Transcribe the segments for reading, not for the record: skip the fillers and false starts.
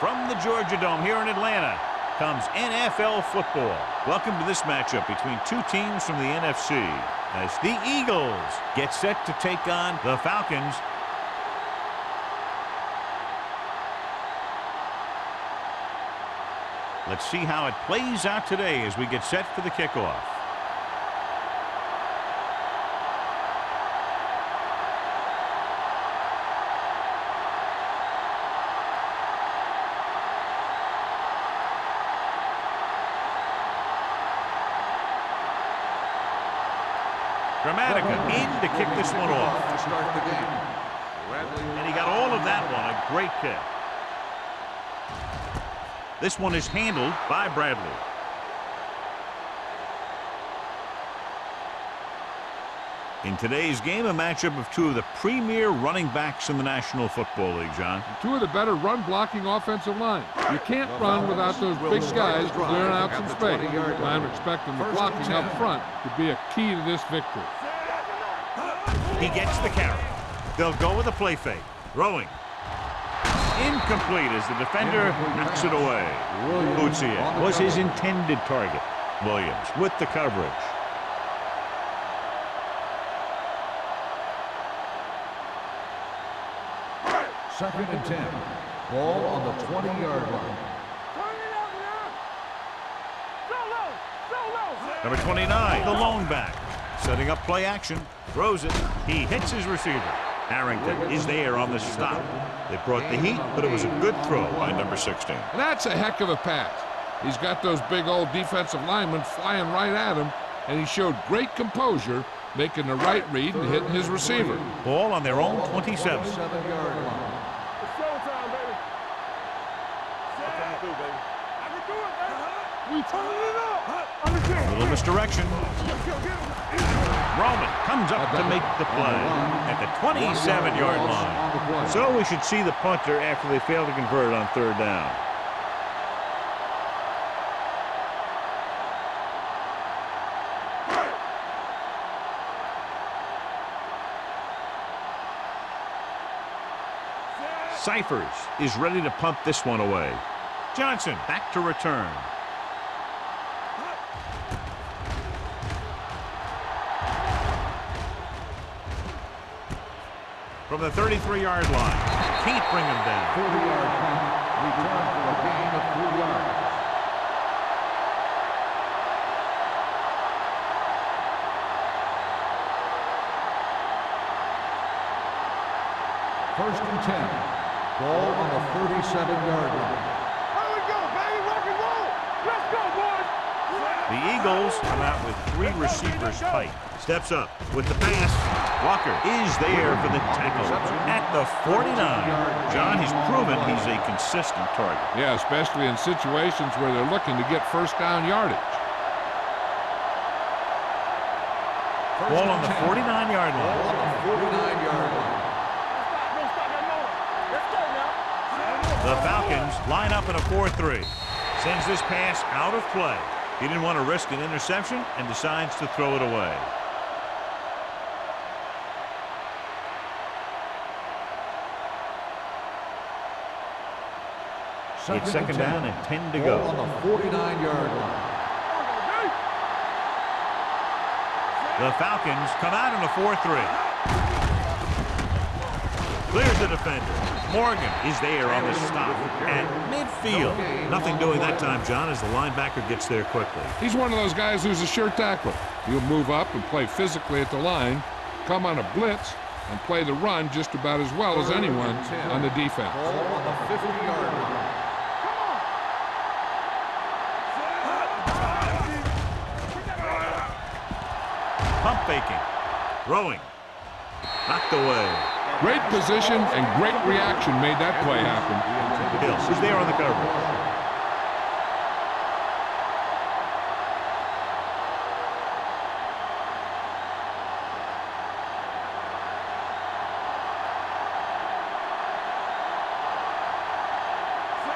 From the Georgia Dome here in Atlanta comes NFL football. Welcome to this matchup between two teams from the NFC as the Eagles get set to take on the Falcons. Let's see how it plays out today as we get set for the kickoff. Dramatica in to kick this one off. To start the game. And he got all of that one. A great kick. This one is handled by Bradley. In today's game, a matchup of two of the premier running backs in the National Football League, John. Two of the better run-blocking offensive line. You can't run without those big guys clearing out some space. I'm expecting the blocking up front to be a key to this victory. He gets the carry. They'll go with a play fake. Throwing. Incomplete as the defender knocks it away. Bootsier was his intended target. Williams with the coverage. Second and 10. Ball on the 20-yard line. Number 29, the lone back. Setting up play action. Throws it. He hits his receiver. Harrington is there on the stop. They brought the heat, but it was a good throw by number 16. That's a heck of a pass. He's got those big old defensive linemen flying right at him, and he showed great composure, making the right read and hitting his receiver. Ball on their own 27. 27-yard line. A little misdirection. Roman comes up to make the play at the 27-yard line. So we should see the punter after they fail to convert on third down. Cyphers is ready to punt this one away. Johnson back to return. From the 33-yard line. Can't bring him down. 40-yard punt. Return for a gain of 3 yards. First and 10. Ball on the 37-yard line. Here we go, baby. Rock and roll. Let's go, boys. The Eagles come out with 3 receivers tight. Steps up with the pass. Walker is there for the tackle at the 49. John, he's proven he's a consistent target. Yeah, especially in situations where they're looking to get first down yardage. Ball on the 49-yard line. Ball on the 49-yard line. The Falcons line up in a 4-3. Sends this pass out of play. He didn't want to risk an interception and decides to throw it away. It's second down and 10 to go. Ball on the 49-yard line. The Falcons come out in a 4-3. Clears the defender. Morgan is there on the stop at midfield. Nothing doing that time, John, as the linebacker gets there quickly. He's one of those guys who's a sure tackler. He'll move up and play physically at the line, come on a blitz, and play the run just about as well as anyone on the defense. Ball on the 50-yard line. Pump faking. Throwing. Knocked away. Great position and great reaction made that play happen. Hill is there on the coverage.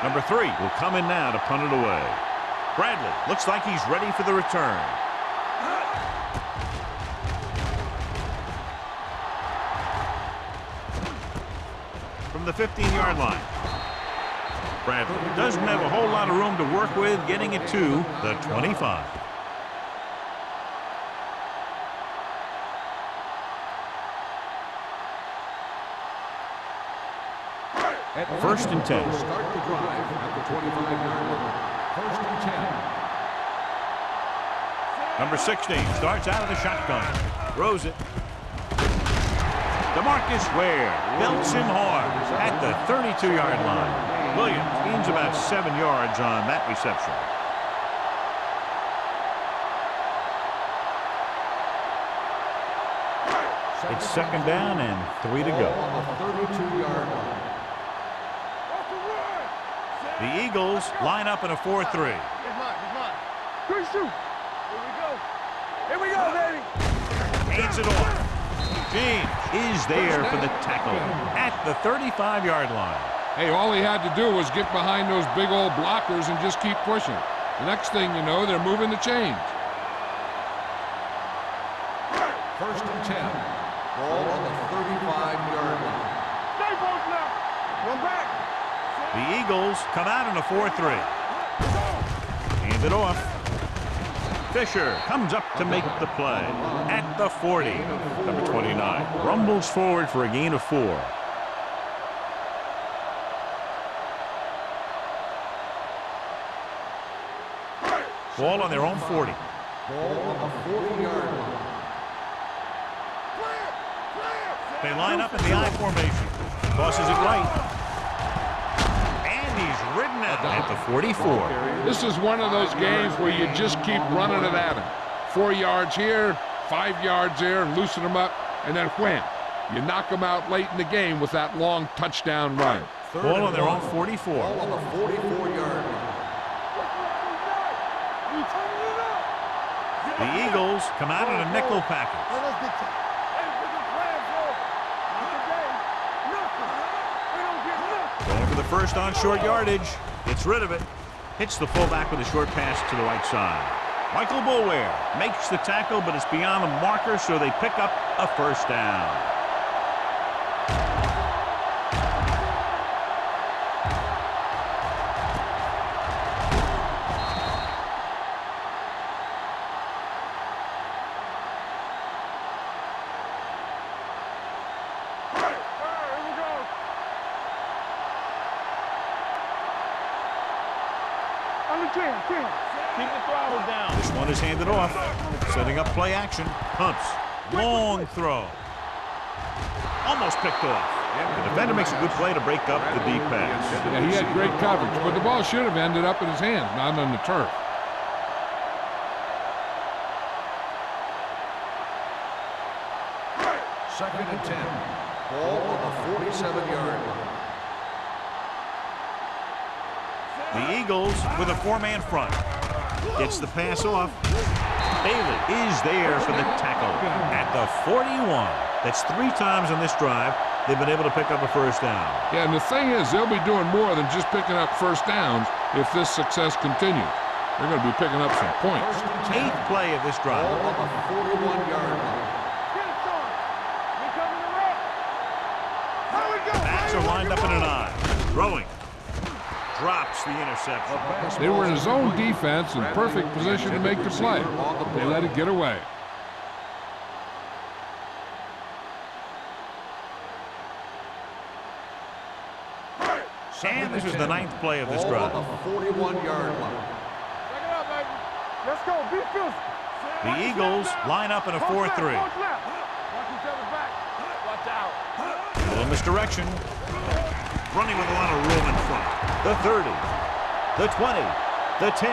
Number 3 will come in now to punt it away. Bradley looks like he's ready for the return. From the 15-yard line. Bradley doesn't have a whole lot of room to work with, getting it to the 25. First and 10. Start the drive at the 25-yard line. First and 10. Number 16 starts out of the shotgun. Throws it. DeMarcus Ware belts him hard at the 32-yard line. Williams gains about 7 yards on that reception. It's second down and 3 to go. On the 32-yard line. The Eagles line up in a 4-3. He's mine. Good shoot. Here we go. Here we go, baby. Hands it off. James is there for the tackle at the 35-yard line. Hey, all he had to do was get behind those big old blockers and just keep pushing. The next thing you know, they're moving the chains. First and 10. Ball on the 35-yard line. Stay close now. One back. The Eagles come out in a 4-3. Hand it off. Fisher comes up to make the play at the 40. Number 29 rumbles forward for a gain of 4. Ball on their own 40. Ball on the 40-yard line. They line up in the I formation. Tosses it right. And he's ridden out at the 44. This is one of those games where you just keep running it at him. 4 yards here, 5 yards there, and loosen them up, and then wham. You knock them out late in the game with that long touchdown run. Ball on their own 44. Ball on the 44-yard line. The Eagles come out in a nickel package. Going for the first on short yardage. Gets rid of it. Hits the fullback with a short pass to the right side. Michael Boulware makes the tackle, but it's beyond the marker, so they pick up a first down. Keep the throttle down. This one is handed off. Setting up play action. Pumps. Long throw. Almost picked off. The defender makes a good play to break up the deep pass. Yeah, he had great coverage, but the ball should have ended up in his hands, not on the turf. Second and 10. Ball on the 47-yard line. The Eagles with a 4-man front. Gets the pass off. Bailey is there for the tackle at the 41. That's 3 times on this drive they've been able to pick up a first down. Yeah, and the thing is, they'll be doing more than just picking up first downs if this success continues. They're going to be picking up some points. 8th play of this drive. Ball on the 41-yard line. Backs are lined up in an I. Throwing. Drops the interception. They were in his own defense in perfect position to make the play. They let it get away. And this is the 9th play of this drive. Ball on the 41-yard line. Check it out, baby. Let's go. Be fierce. The Eagles line up in a 4-3. Watch each other back. Watch out. A little misdirection. Running with a lot of room in front. The 30, the 20, the 10, 5,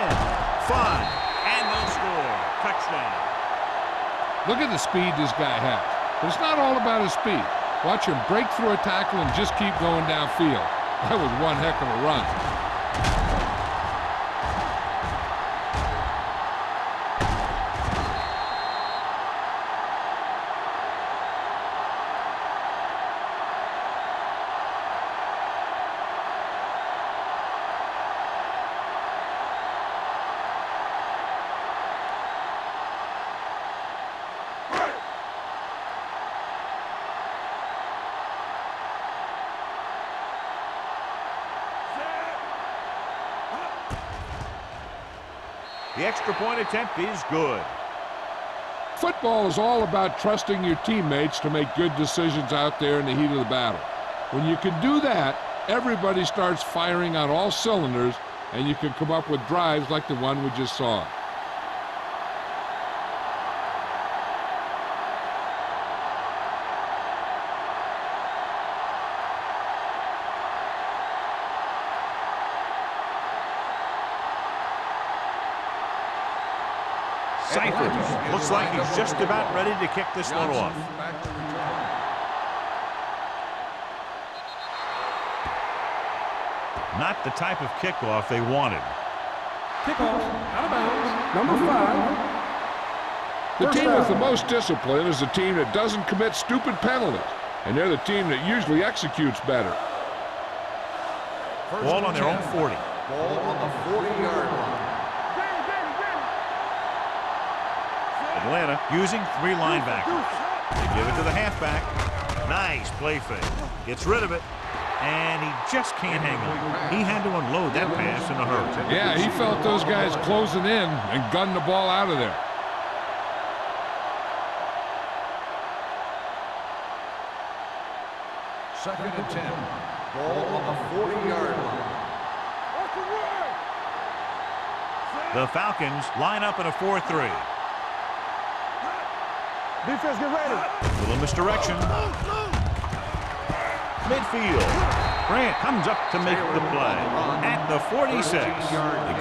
and they'll score. Touchdown. Look at the speed this guy has. But it's not all about his speed. Watch him break through a tackle and just keep going downfield. That was one heck of a run. The extra point attempt is good. Football is all about trusting your teammates to make good decisions out there in the heat of the battle. When you can do that, everybody starts firing on all cylinders, and you can come up with drives like the one we just saw. Cyphers. Looks like he's just about ready to kick this one off. Not the type of kickoff they wanted. Kickoff, out of bounds, number 5. The team with the most discipline is the team that doesn't commit stupid penalties, and they're the team that usually executes better. Ball on their own 40. Ball on the 40-yard line. Atlanta using 3 linebackers. They give it to the halfback. Nice play fake. Gets rid of it. And he just can't hang on. He had to unload that pass in a hurry. Yeah, he felt those guys closing in and gunned the ball out of there. Second and 10. Ball on the 40-yard line. The Falcons line up in a 4-3. Defense, get ready. Little misdirection. Midfield. Grant comes up to make the play. At the 46. They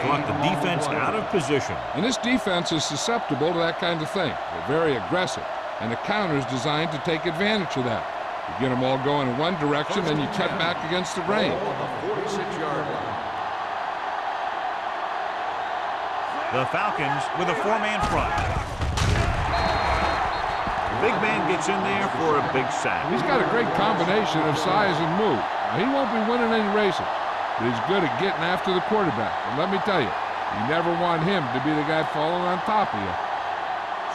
caught the defense out of position. And this defense is susceptible to that kind of thing. They're very aggressive, and the counter is designed to take advantage of that. You get them all going in one direction, then you cut back against the grain. Ball on the 46-yard line. The Falcons with a 4-man front. Big man gets in there for a big sack. He's got a great combination of size and move. Now, he won't be winning any races, but he's good at getting after the quarterback. And let me tell you, you never want him to be the guy falling on top of you.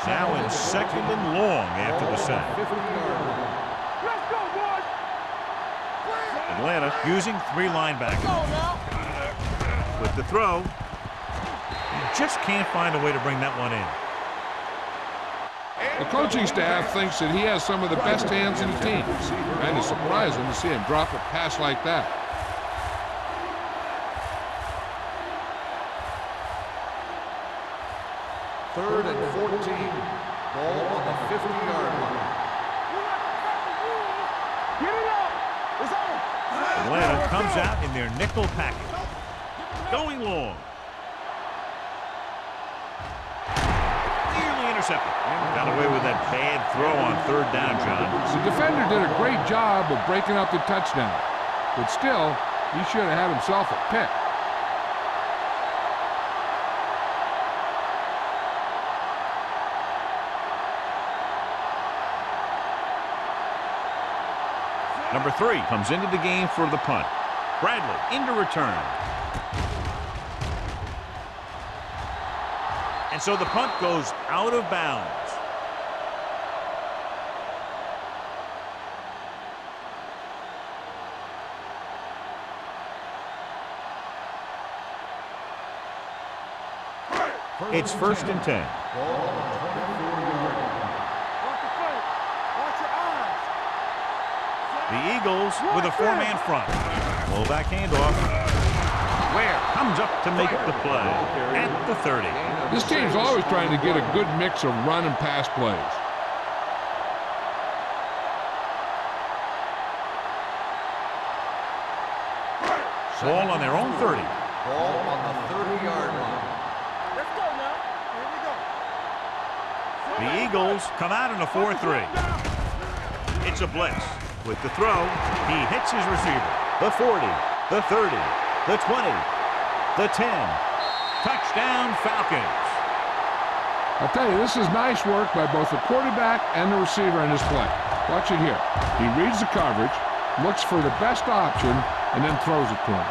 Now in 2nd and long after the sack. Let's go, boys. Atlanta using 3 linebackers. With the throw, he just can't find a way to bring that one in. The coaching staff thinks that he has some of the best hands in the team. And it's surprising to see him drop a pass like that. Third and 14. Ball on the 50-yard line. Get it up. It's on. Atlanta comes out in their nickel package. Going long. Nearly intercepted. Got away with that bad throw on 3rd down, John. The defender did a great job of breaking up the touchdown. But still, he should have had himself a pick. Number 3 comes into the game for the punt. Bradley into return. And so the punt goes out of bounds. It's 1st and 10. Ball on the 24-yard line. Watch the front. Watch your eyes. The Eagles with a 4-man front. Fullback handoff. Ware comes up to make the play at the 30. This team's always trying to get a good mix of run and pass plays. Ball on their own 30. Ball on the 30-yard line. Let's go now. Here we go. The Eagles come out in a 4-3. It's a blitz. With the throw, he hits his receiver. The 40, the 30, the 20, the 10. Touchdown, Falcons. I'll tell you, this is nice work by both the quarterback and the receiver in this play. Watch it here. He reads the coverage, looks for the best option, and then throws it to him.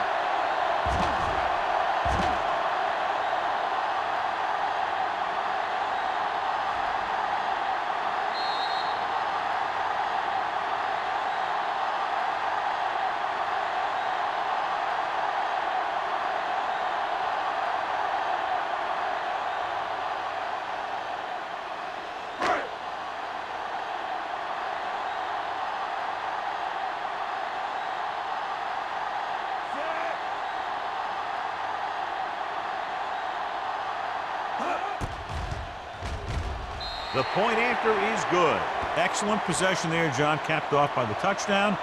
The point after is good. Excellent possession there, John, capped off by the touchdown.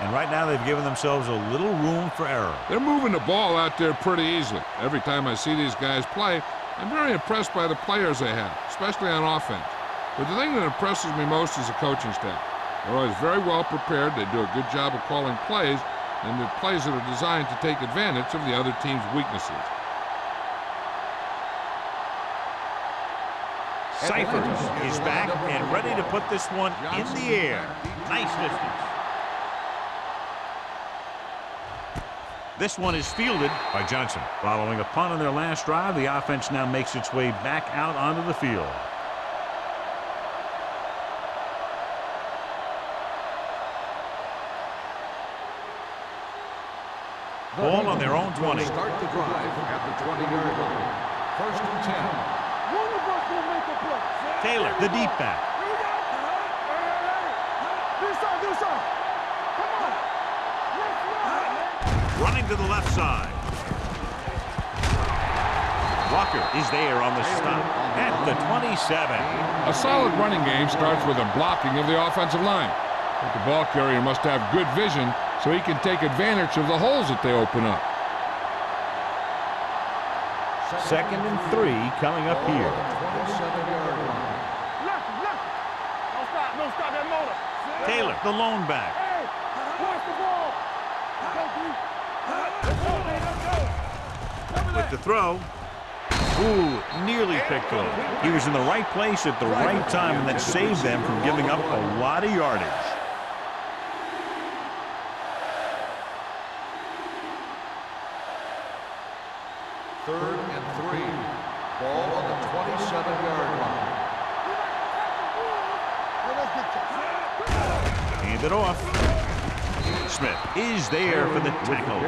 And right now they've given themselves a little room for error. They're moving the ball out there pretty easily. Every time I see these guys play, I'm very impressed by the players they have, especially on offense. But the thing that impresses me most is the coaching staff. They're always very well prepared. They do a good job of calling plays, and the plays that are designed to take advantage of the other team's weaknesses. Cyphers is back and ready to put this one in the air. Nice distance. This one is fielded by Johnson. Following a punt on their last drive, the offense now makes its way back out onto the field. Ball on their own 20. Start the drive at the 20-yard line. 1st and 10. One of us will make a play. Taylor, the deep back. This side. Come on. Let's run. Running to the left side. Walker is there on the stop at the 27. A solid running game starts with a blocking of the offensive line. But the ball carrier must have good vision so he can take advantage of the holes that they open up. 2nd and 3 coming up here. 27-yard line. Left. No stop that motor. Taylor, the lone back. Hey, watch the ball. Let's go. With the throw. Ooh, nearly picked off. He was in the right place at the right time, and that saved them from giving up a lot of yardage. Third and 3. Ball on the 27-yard line. Hand it off. Smith is there for the tackle.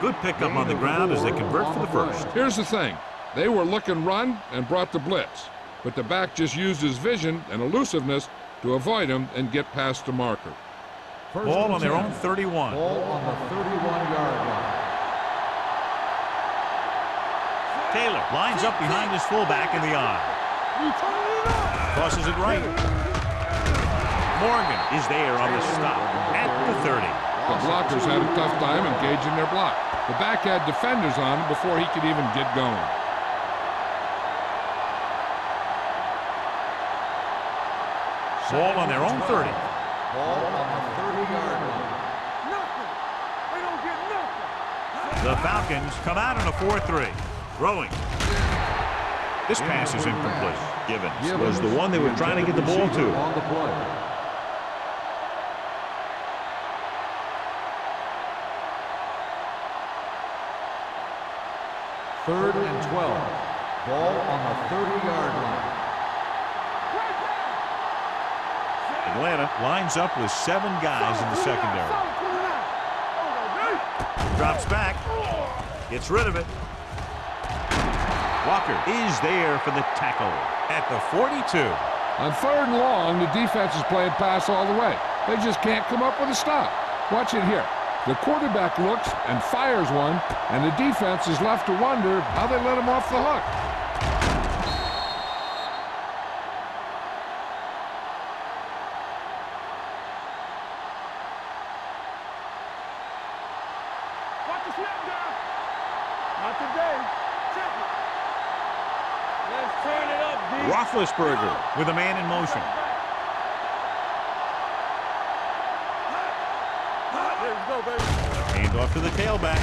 Good pickup on the ground as they convert for the first. Here's the thing. They were looking run and brought the blitz. But the back just used his vision and elusiveness to avoid him and get past the marker. Ball on their own 31. Ball on the 31-yard line. Taylor lines up behind his fullback in the eye. Tosses it right. Morgan is there on the stop at the 30. The blockers had a tough time engaging their block. The back had defenders on him before he could even get going. Ball on their own 30. Ball on the 30-yard line. Nothing. They don't get nothing. The Falcons come out in a 4-3. Throwing. This pass is incomplete. Givens was the one they were trying to get the ball to. On the play. Third and 12. Ball on the 30-yard line. Atlanta lines up with 7 guys in the secondary. Drops back. Gets rid of it. Walker is there for the tackle at the 42. On 3rd and long, the defense is playing pass all the way. They just can't come up with a stop. Watch it here. The quarterback looks and fires one, and the defense is left to wonder how they let him off the hook. Watch the snap down. Not today. Check it. Let's turn it up, D. Roethlisberger with a man in motion. There we go, baby. Hand off to the tailback.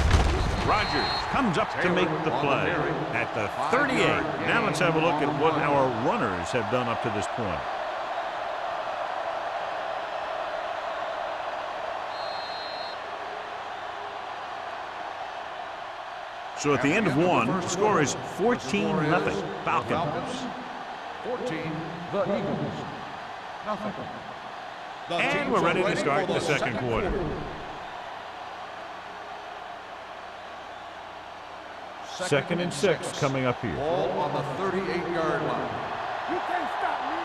Rodgers comes up to make the play at the 38. Now let's have a look at what our runners have done up to this point. So at the end of one, the score is 14-0 Falcons. 14, the Eagles. Nothing. And we're ready to start the second quarter. Second and 6 coming up here. Ball on the 38-yard line. You can't stop me.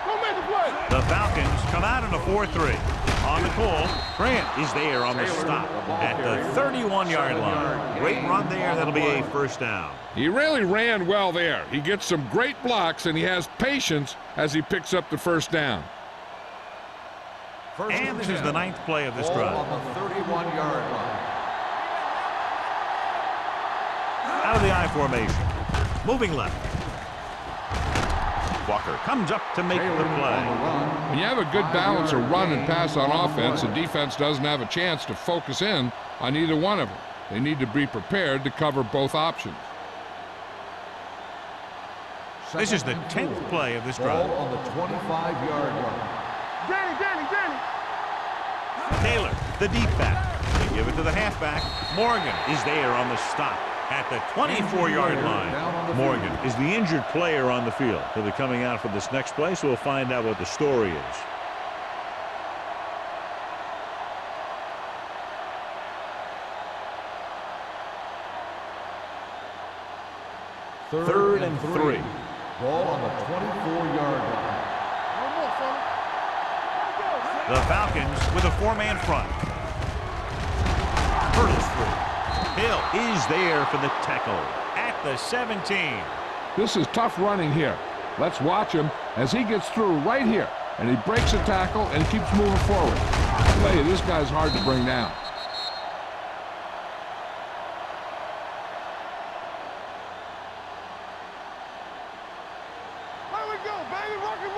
Go make the play. The Falcons come out in a 4-3. On the call, Grant is there on the stop at the 31-yard line. Great run there. That'll be a first down. He really ran well there. He gets some great blocks, and he has patience as he picks up the first down. And this is the 9th play of this drive. On the 31-yard line. Out of the I formation. Moving left. Walker comes up to make the play. When you have a good balance of run and pass on offense, the defense doesn't have a chance to focus in on either one of them. They need to be prepared to cover both options. This is the 10th play of this drive. On the 25-yard line. Danny. Taylor, the deep back. They give it to the halfback. Morgan is there on the stop at the 24-yard line. Morgan is the injured player on the field. He'll be coming out for this next play, so we'll find out what the story is. Third and 3. Ball on the 24-yard line. The Falcons with a 4-man front. Hurdles through. Hill is there for the tackle at the 17. This is tough running here. Let's watch him as he gets through right here. And he breaks a tackle and keeps moving forward. I tell you, this guy's hard to bring down.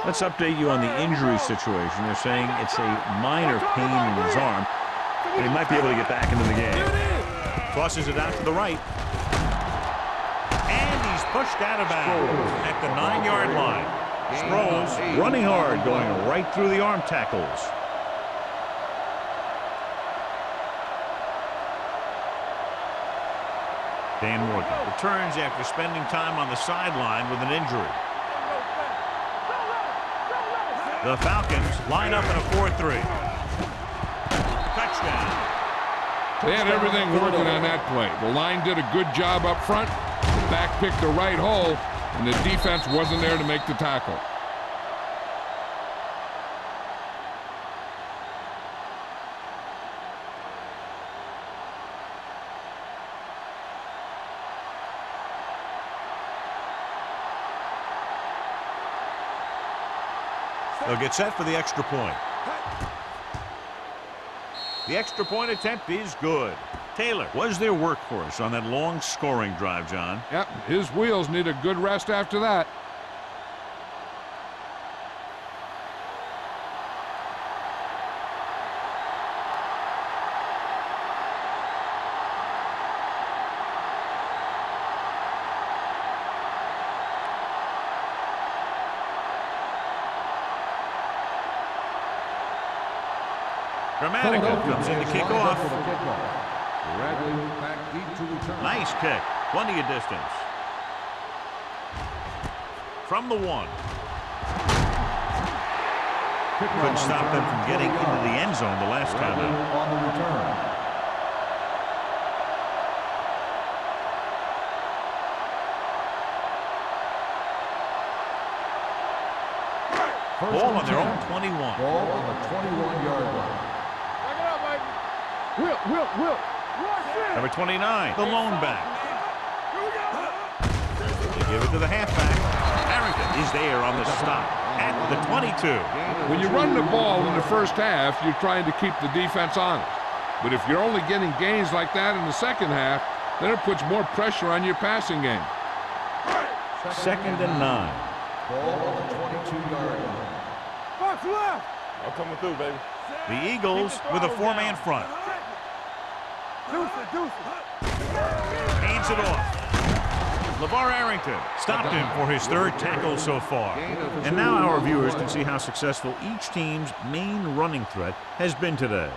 Let's update you on the injury situation. They're saying it's a minor pain in his arm, and he might be able to get back into the game. Tosses it out to the right. And he's pushed out of bounds at the 9-yard line. Sproles running hard, going right through the arm tackles. Dan Morgan returns after spending time on the sideline with an injury. The Falcons line up in a 4-3. Touchdown. They had everything working on that play. The line did a good job up front. The back picked the right hole, and the defense wasn't there to make the tackle. They'll get set for the extra point. The extra point attempt is good. Taylor was their workhorse on that long scoring drive, John. Yep, his wheels need a good rest after that. Grammatical comes in to kick off. Bradley back deep to return. Nice kick. Plenty of distance. From the 1. Couldn't stop them from getting into the end zone the last time out. On the return. Ball on their own 21. Ball on the 21-yard line. Back it up, baby. Will. Number 29, the lone back. They give it to the halfback. Harrington is there on the stop at the 22. When you run the ball in the first half, you're trying to keep the defense honest. But if you're only getting gains like that in the second half, then it puts more pressure on your passing game. Second and 9. Ball on the 22-yard line. Box left. I'm coming through, baby. The Eagles with a 4-man front. Deuce. Hands it off. LeVar Arrington stopped him for his 3rd tackle so far. And now our viewers can see how successful each team's main running threat has been today.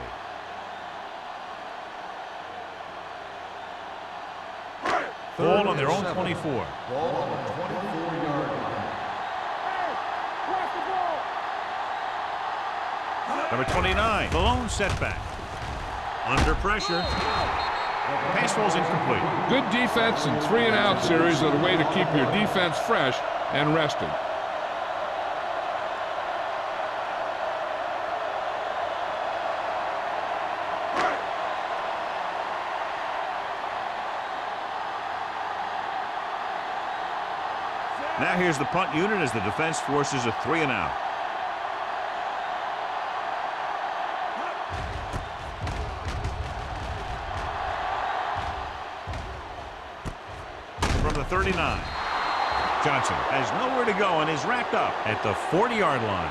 Ball on their own 24. Ball on the 24-yard line. Number 29, the lone setback. Under pressure. Pass falls incomplete. Good defense and 3-and-out series are the way to keep your defense fresh and rested. Now here's the punt unit as the defense forces a 3-and-out. From the 39. Johnson has nowhere to go and is wrapped up at the 40-yard line.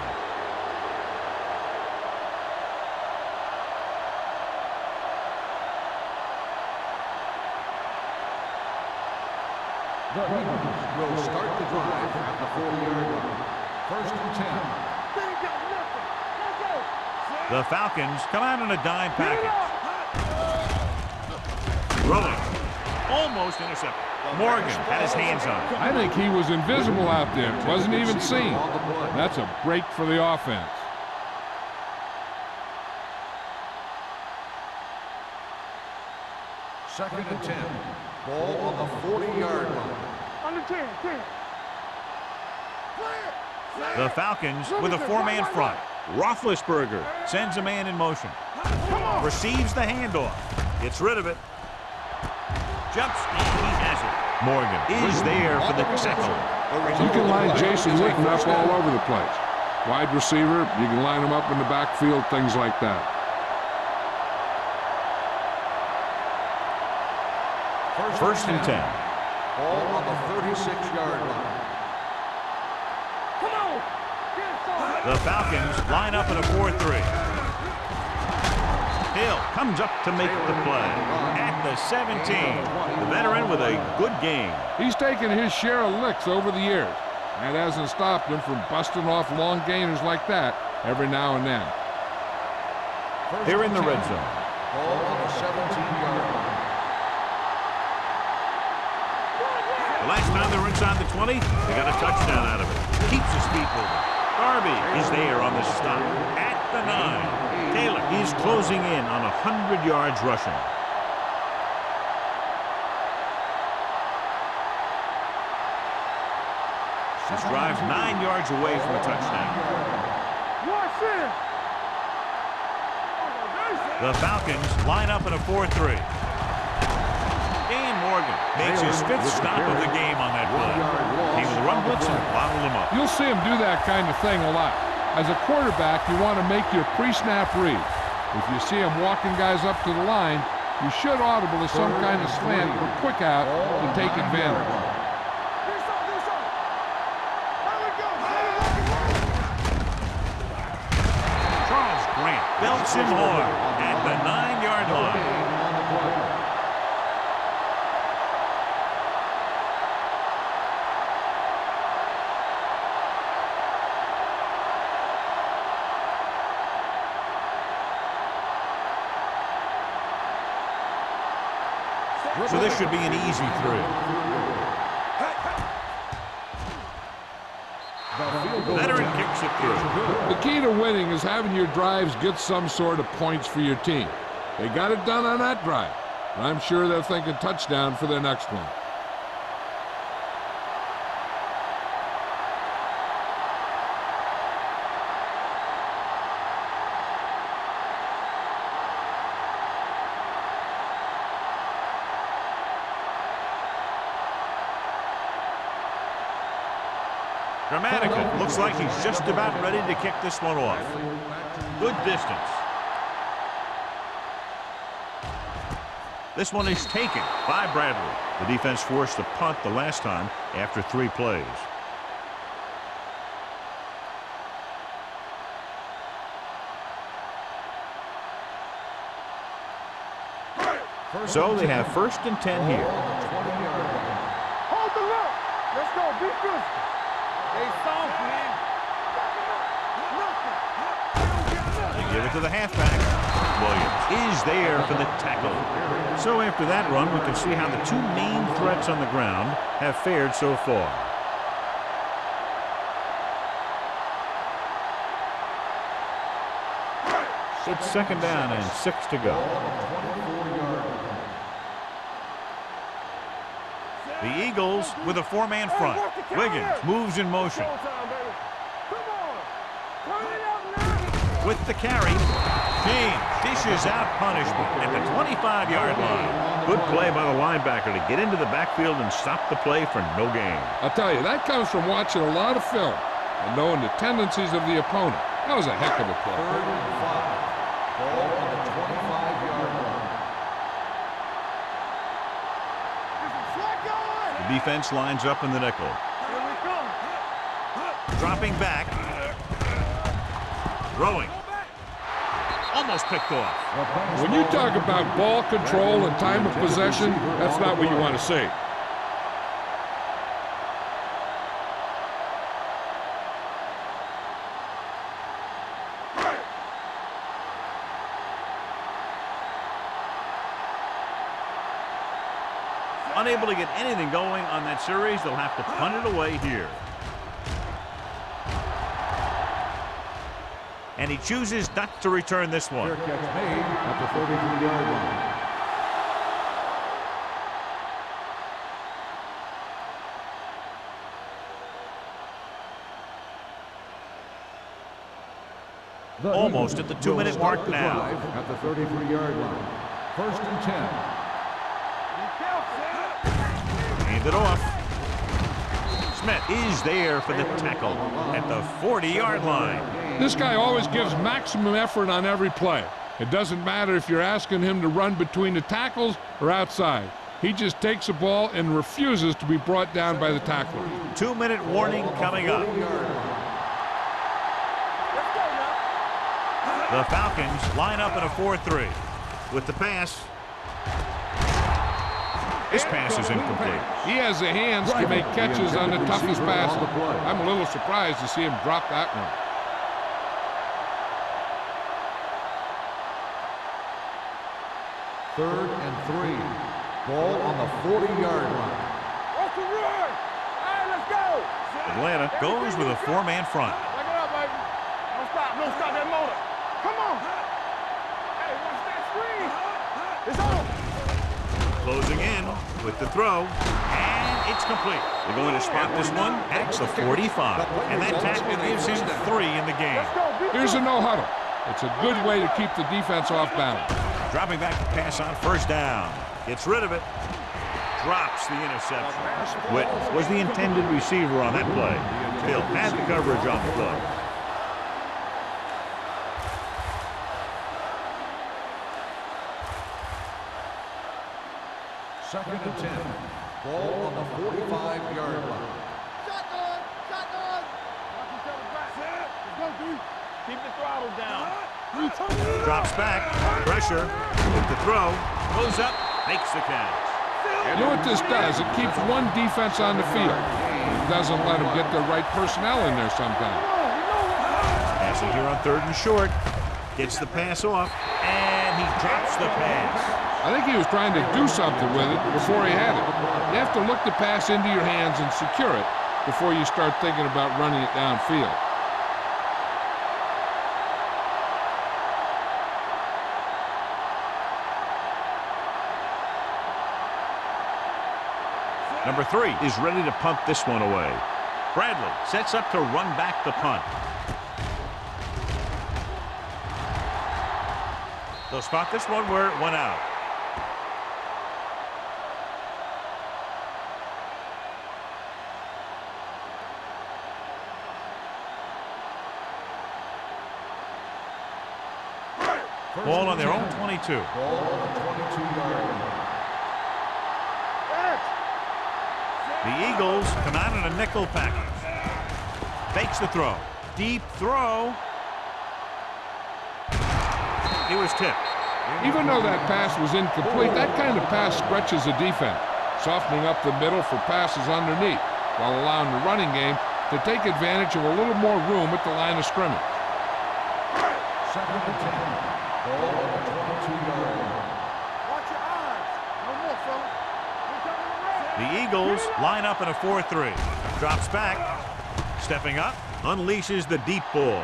The Eagles will start the drive at the 40-yard line. 1st and 10. The Falcons come out in a dime package. Rolling. Almost intercepted. Morgan had his hands on it. I think he was invisible out there. Wasn't even seen. That's a break for the offense. Second and 10. Ball on the 40-yard line. Under 10. The Falcons with a 4-man front. Roethlisberger sends a man in motion. Receives the handoff. Gets rid of it. Jumps, and he has it. Morgan is there for the tackle. You can line Jason Witten up all over the place. Wide receiver, you can line him up in the backfield, things like that. First and 10. Ball on the 36-yard line. The Falcons line up in a 4-3. Hill comes up to make the play. At the 17. The veteran with a good game. He's taken his share of licks over the years. That hasn't stopped him from busting off long gainers like that every now and then. They're in the red zone. Ball on the 17-yard line. The last time they were inside the 20, they got a touchdown out of it. Keeps his feet moving. Darby is there on the stop. At the 9. Taylor is closing in on 100 yards rushing. This drives 9 yards away from a touchdown. The Falcons line up in a 4-3. Dan Morgan makes his 5th stop of the game on that play. He will run blitz and bottle them up. You'll see him do that kind of thing a lot. As a quarterback, you want to make your pre-snap read. If you see him walking guys up to the line, you should audible to some kind of slant or quick out to take advantage. Charles Grant belts him hard at the 9-yard line. So this should be an easy through. Veteran kicks it through. The key to winning is having your drives get some sort of points for your team. They got it done on that drive. And I'm sure they're thinking touchdown for their next one. Dramatica looks like he's just about ready to kick this one off. Good distance. This one is taken by Bradley. The defense forced a punt the last time after 3 plays. So they have 1st and 10 here. Hold the look. Let's go. Be good. They soft, man. They give it to the halfback. Williams is there for the tackle. So after that run, we can see how the 2 main threats on the ground have fared so far. It's 2nd down and 6 to go. The Eagles with a 4-man front. Wiggins moves in motion. With the carry, James dishes out punishment at the 25-yard line. Good play by the linebacker to get into the backfield and stop the play for no gain. I'll tell you, that comes from watching a lot of film and knowing the tendencies of the opponent. That was a heck of a play. 3rd and 5. Ball on the 25-yard line. The defense lines up in the nickel. Dropping back. Throwing. Almost picked off. When you talk about ball control and time of possession, that's not what you want to see. Unable to get anything going on that series, they'll have to punt it away here. And he chooses not to return this one. Fair catch made at the 33-yard line. Almost at the 2-minute mark now. At the 33-yard line. 1st and 10. Hand it off. Smith is there for the tackle at the 40-yard line. This guy always gives maximum effort on every play. It doesn't matter if you're asking him to run between the tackles or outside. He just takes the ball and refuses to be brought down by the tackler. 2-minute warning coming up. The Falcons line up in a 4-3. With the pass. This pass is incomplete. He has the hands to make catches on the toughest passes. I'm a little surprised to see him drop that one. 3rd and 3. Ball on the 40-yard line. What's the run? All right, let's go. Atlanta goes with a 4-man front. Back it up, baby. Don't stop. Don't stop that motor. Come on. Hey, watch that screen. It's on. Closing in with the throw. And it's complete. They're going to spot this one at the 45. And that tackle gives him 3 in the game. Here's a no-huddle. It's a good way to keep the defense off balance. Dropping back to pass on 1st down. Gets rid of it. Drops the interception. Witt was the intended receiver on that play. Bill had the coverage on the play. Second and 10. Ball on the 45-yard line. Shotgun. Shotgun. Watch each other back. Let's go, D. Keep the throttle down. Drops back. Pressure. With the throw. Goes up. Makes the catch. You know what this does? It keeps one defense on the field. It doesn't let them get the right personnel in there sometimes. Passing here on 3rd and short. Gets the pass off. And he drops the pass. I think he was trying to do something with it before he had it. You have to look the pass into your hands and secure it before you start thinking about running it downfield. Number 3 is ready to punt this one away. Bradley sets up to run back the punt. They'll spot this one where it went out. Ball on their own 22. Ball on the 22-yard line. The Eagles come out in a nickel package. Fakes the throw. Deep throw. It was tipped. Even though that pass was incomplete, that kind of pass stretches the defense, softening up the middle for passes underneath, while allowing the running game to take advantage of a little more room at the line of scrimmage. Second and 10. Ball on the 22-yard line. Watch your eyes. No more, fella. The Eagles line up in a 4-3. Drops back. Stepping up. Unleashes the deep ball.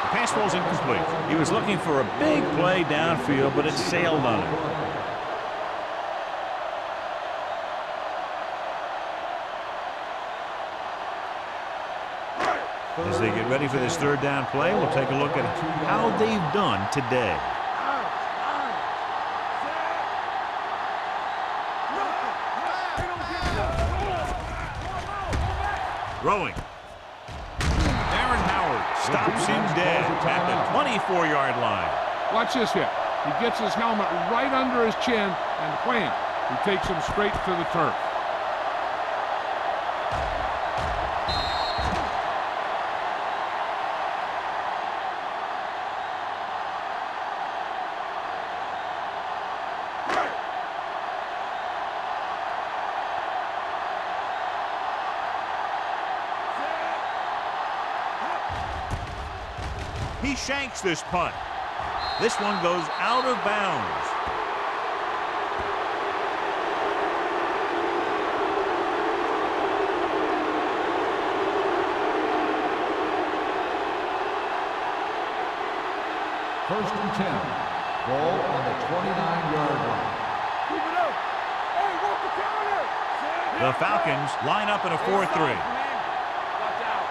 The pass ball's incomplete. He was looking for a big play downfield, but it sailed on him. As they get ready for this third down play, we'll take a look at how they've done today. Throwing. Aaron Howard stops him dead at the 24-yard line. Watch this here. He gets his helmet right under his chin, and wham, he takes him straight to the turf. He shanks this punt. This one goes out of bounds. First and 10. Ball on the 29-yard line. Keep it up. Hey, walk the counter. The Falcons line up in a 4-3. Watch out.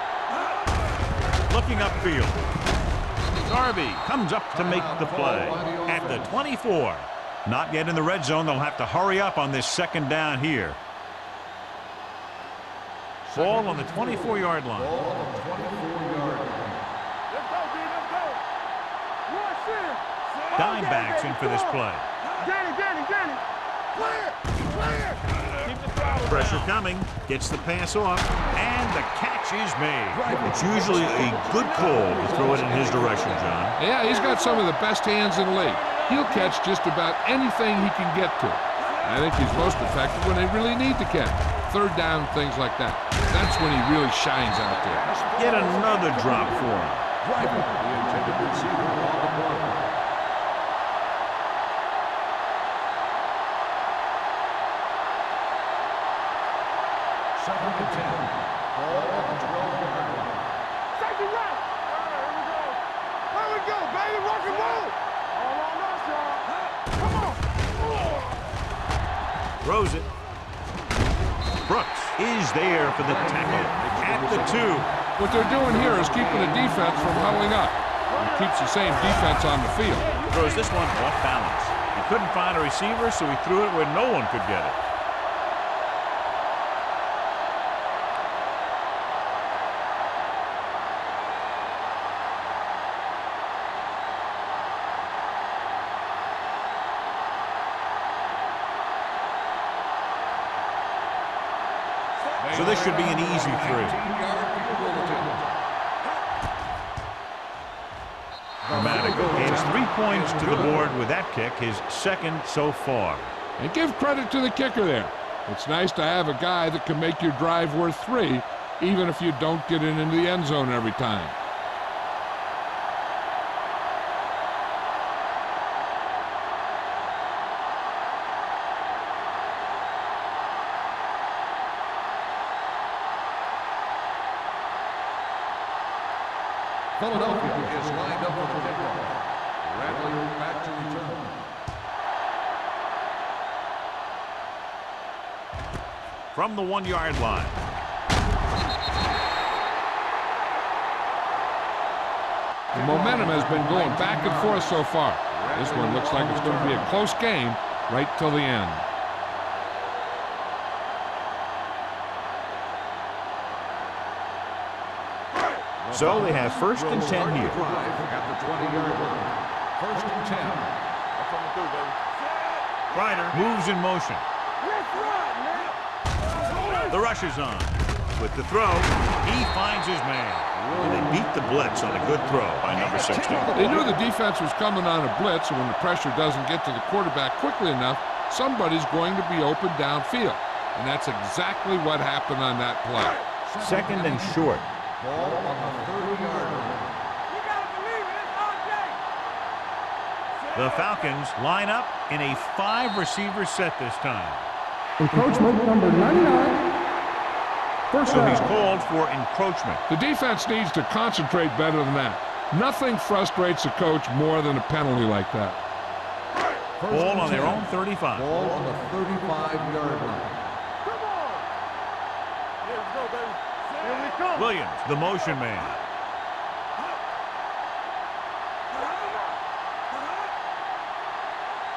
Looking upfield. Darby comes up to make the play at the 24. Not yet in the red zone. They'll have to hurry up on this second down here. Ball on the 24-yard line. Ball on the 24-yard line. Let's go, D. Let's go. Rush in. Dime backs in for this play. Danny. Clear. Keep the throttle Pressure down. coming. Gets the pass off. And the catch is made. It's usually a good call to throw it in his direction, John. Yeah, he's got some of the best hands in the league. He'll catch just about anything he can get to. I think he's most effective when they really need to catch. Third down, things like that. That's when he really shines out there. Yet another drop for him. The intended receiver on the play. Second and 10. Ball on the 12-yard line. Safety right. Here we go. Where we go, baby? Rock and roll. All on us, y'all. Come on. Throws it. Brooks is there for the tackle at the 2. What they're doing here is keeping the defense from huddling up. It keeps the same defense on the field. Throws this one off balance. He couldn't find a receiver, so he threw it where no one could get it. So this should be an easy 3. Dramatic adds 3 points to the board with that kick, his second so far. And give credit to the kicker there. It's nice to have a guy that can make your drive worth 3, even if you don't get it into the end zone every time. Philadelphia is lined up for the kickoff. Radley back to return. From the 1-yard line. The momentum has been going back and forth so far. This one looks like it's going to be a close game right till the end. So they have first and 10 here. At the 20-yard line. First and 10. That's coming through, baby. Ryder moves in motion. Let's run, man. The rush is on. With the throw, he finds his man. And they beat the blitz on a good throw by number 16. They knew the defense was coming on a blitz, and when the pressure doesn't get to the quarterback quickly enough, somebody's going to be open downfield. And that's exactly what happened on that play. Second and short. Ball on the 30-yard line. You gotta believe it. It's RJ. The Falcons line up in a 5-receiver set this time. Encroachment number 99. First So he's down. called for encroachment. The defense needs to concentrate better than that. Nothing frustrates a coach more than a penalty like that. First Ball and on their 10. own 35. Ball on the 35-yard line. Come on. Here we go, baby. Here we come. Williams, the motion man.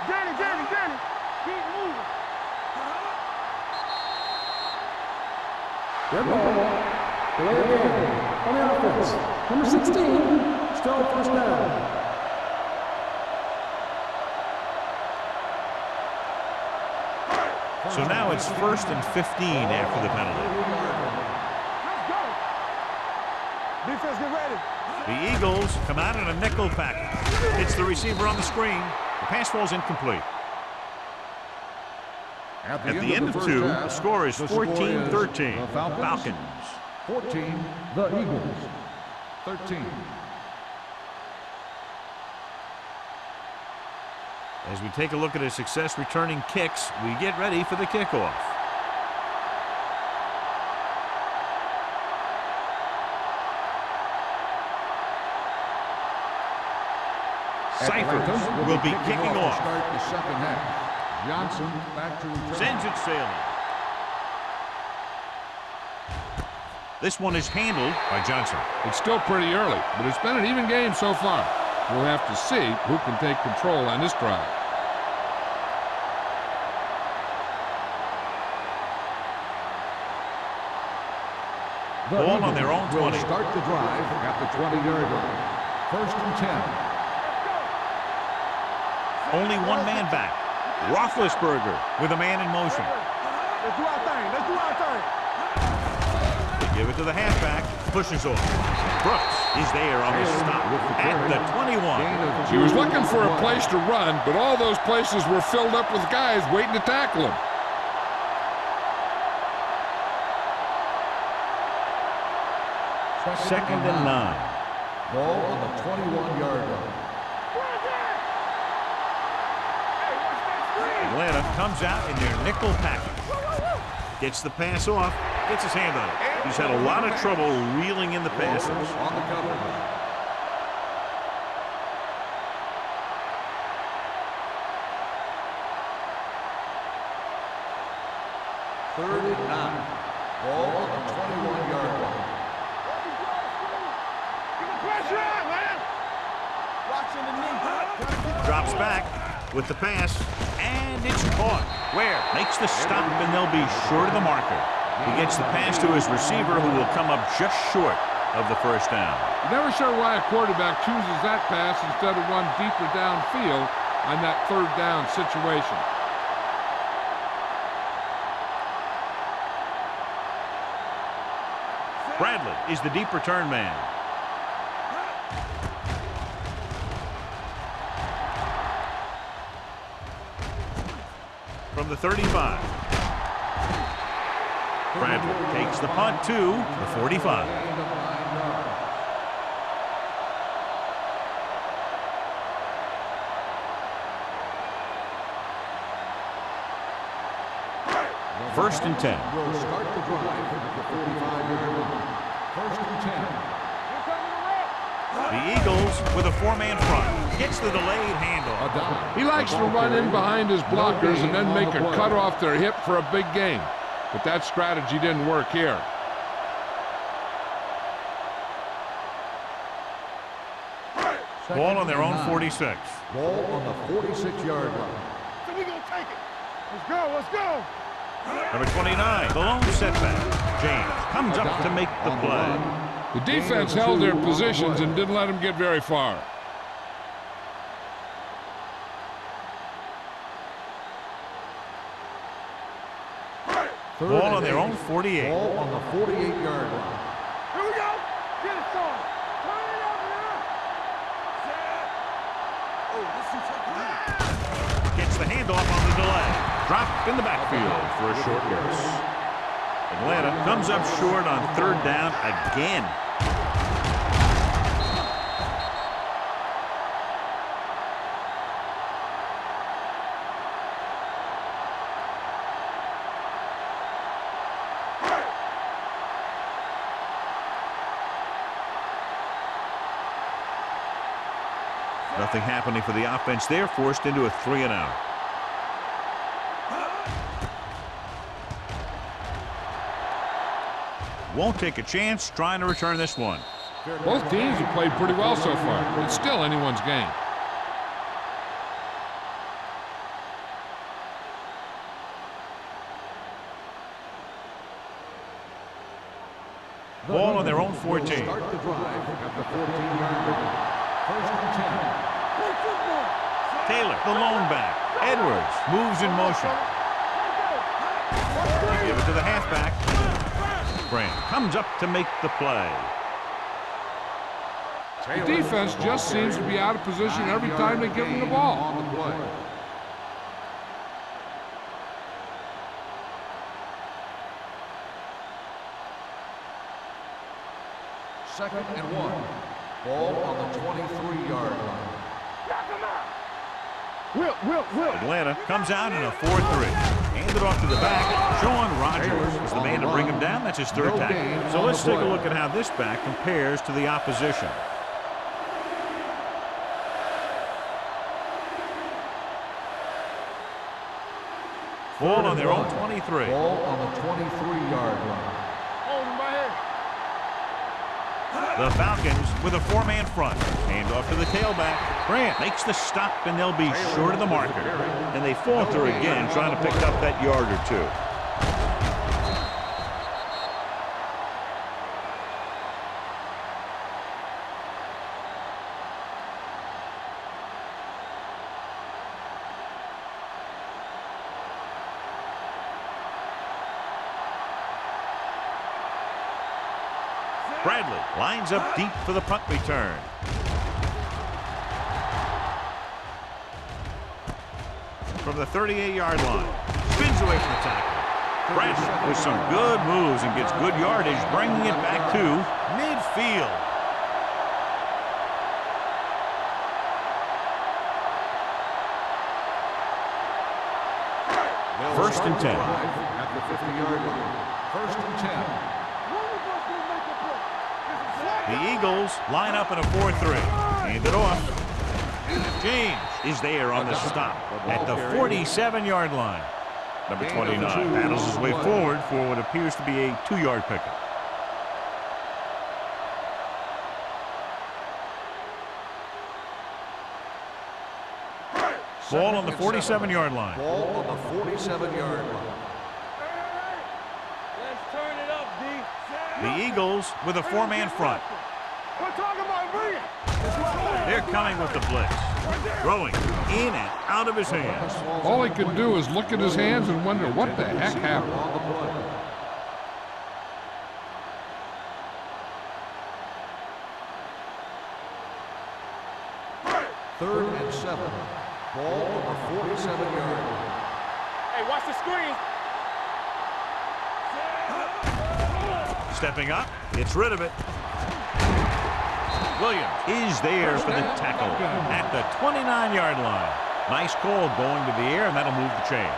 Johnny. Keep moving. Red ball. Delay of game. On the offense. Number 16. Still first down. So now it's 1st and 15 after the penalty. Let's go. Defense, get ready. The Eagles come out in a nickel package. Hits the receiver on the screen. The pass falls incomplete. At the end of 2, the score is 14-13. Falcons. 14, the Eagles. 13. As we take a look at his success returning kicks, we get ready for the kickoff. Cyphers will be kicking off. Start the second half. Johnson back to return. Sends it sailing. This one is handled by Johnson. It's still pretty early, but it's been an even game so far. We'll have to see who can take control on this drive. Ball on their own 20. Will start the drive at the 20-yard line. 1st and 10. Only one man back. Roethlisberger with a man in motion. Let's do our thing. They give it to the halfback. Pushes off. Brooks is there on the stop at the 21. He was looking for a place to run, but all those places were filled up with guys waiting to tackle him. Second and 9. Ball on the 21-yard line. Atlanta comes out in their nickel package. Gets the pass off. Gets his hand on it. He's had a lot of trouble reeling in the passes. On the cover. Third and 9. Ball on the 21-yard line. Drops back with the pass, and it's caught. Where? Makes the stop, and they'll be short of the marker. He gets the pass to his receiver, who will come up just short of the first down. Never sure why a quarterback chooses that pass instead of one deeper downfield on that 3rd down situation. Bradley is the deep return man. From the 35. Bradley takes the punt to the 45. First and 10. Will start the drive at the 45-yard line. 1st and 10. The Eagles with a 4-man front. Gets the delayed handoff. He likes to run in behind his blockers and then make a cut off their hip for a big gain. But that strategy didn't work here. Ball on their own 46. Ball on the 46-yard line. So we gonna take it. Let's go. Number 29, the lone setback. James comes up to make the play. The defense held their positions and didn't let them get very far. Ball on their own 48. Ball on the 48-yard line. Here we go. Get it started. Turn it up now. Set. Oh, this is Gets the handoff on the delay. Dropped in the backfield for a short loss. Atlanta comes up short on 3rd down again. Nothing happening for the offense. They're forced into a 3-and-out. Won't take a chance trying to return this one. Both teams have played pretty well so far, but it's still anyone's game. Ball on their own 14. Start the drive at the 14-yard line. First and 10. Play football. Taylor, the lone back. Edwards moves in motion. They give it to the halfback. Grant comes up to make the play. The defense just seems to be out of position every time they give them the ball. On the play. Second and 1. Ball on the 23-yard line. Will. Atlanta comes out in a 4-3. Handed off to the back. Sean Rogers is the man to bring him down. That's his third tackle. So let's take a look at how this back compares to the opposition. Ball on their own 23. Ball on the 23-yard line. The Falcons with a four-man front. Hand off to the tailback. Grant makes the stop, and they'll be short of the marker. And they falter again, trying to pick up that yard or two. Bradley lines up deep for the punt return. From the 38-yard line. Spins away from the tackle. Bradley with some good moves and gets good yardage, bringing it back to midfield. First and 10. At the 50-yard line. First and 10. The Eagles line up in a 4-3. Hand it off. James is there on the stop at the 47-yard line. Number 29 battles his way forward for what appears to be a 2-yard pickup. Ball on the 47-yard line. Ball on the 47-yard line. Let's turn it up, D. The Eagles with a four-man front. We're talking about bring it. They're coming with the blitz. Throwing in and out of his hands. All he can do is look at his hands and wonder what the heck happened. On the play. Third and 7. Ball on the 47-yard line. Hey, watch the screen. Stepping up, gets rid of it. Williams is there for the tackle at the 29-yard line. Nice call going to the air, and that'll move the chains.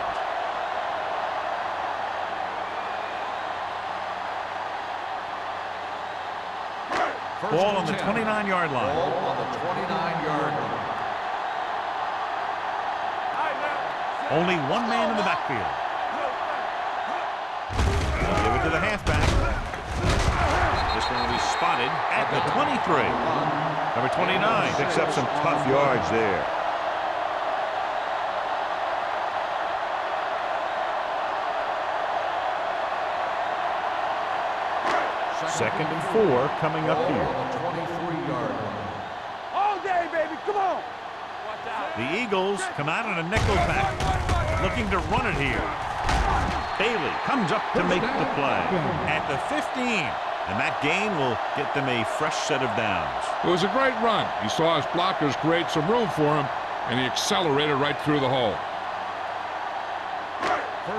Ball on the 29-yard line. Ball on the 29-yard line. Only one man in the backfield. They'll give it to the halfback. This one will be spotted at the 23. Number 29 picks up some tough yards there. Second and 4 coming up here. On the 23-yard line. All day, baby. Come on. The Eagles come out in a nickel pack, looking to run it here. Bailey comes up to make the play at the 15, and that gain will get them a fresh set of downs. It was a great run. He saw his blockers create some room for him, and he accelerated right through the hole.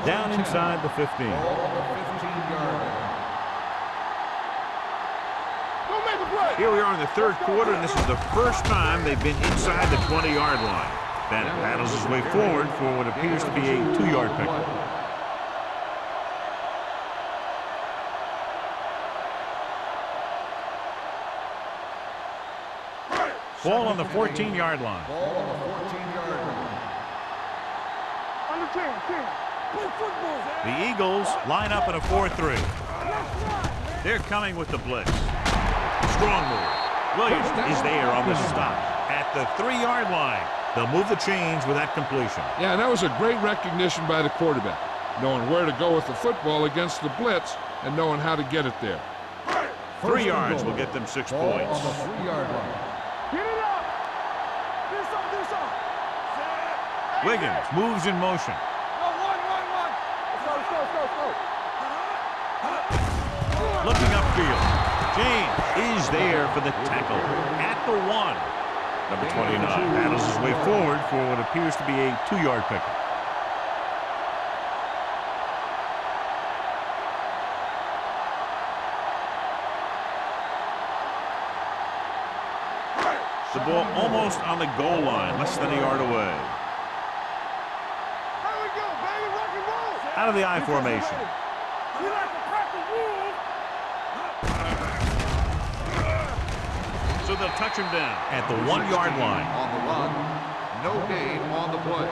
Down inside the 15. Ball on the 15-yard line. Here we are in the third quarter, and this is the first time they've been inside the 20-yard line. Bennett battles his way forward for what appears to be a 2-yard pickup. Ball on the 14-yard line. Ball on the 14-yard line. On the 10. Play football. The Eagles line up in a 4-3. They're coming with the blitz. Strong move. Williams is there on the stop at the 3-yard line. They'll move the chains with that completion. Yeah, and that was a great recognition by the quarterback, knowing where to go with the football against the blitz and knowing how to get it there. 3 yards will get them 6 Ball points. on the 3-yard line. Get it up. Do some. Wiggins moves in motion. Go, one. Let's go. Looking upfield. James is there for the tackle at the 1. Number 29 battles his way forward for what appears to be a 2-yard pickup. The ball almost on the goal line, less than a yard away. Here we go, baby. Rock and roll. Out of the I formation. We like to practice rules. So they'll touch him down at the 1-yard line. On the run. No gain on the play.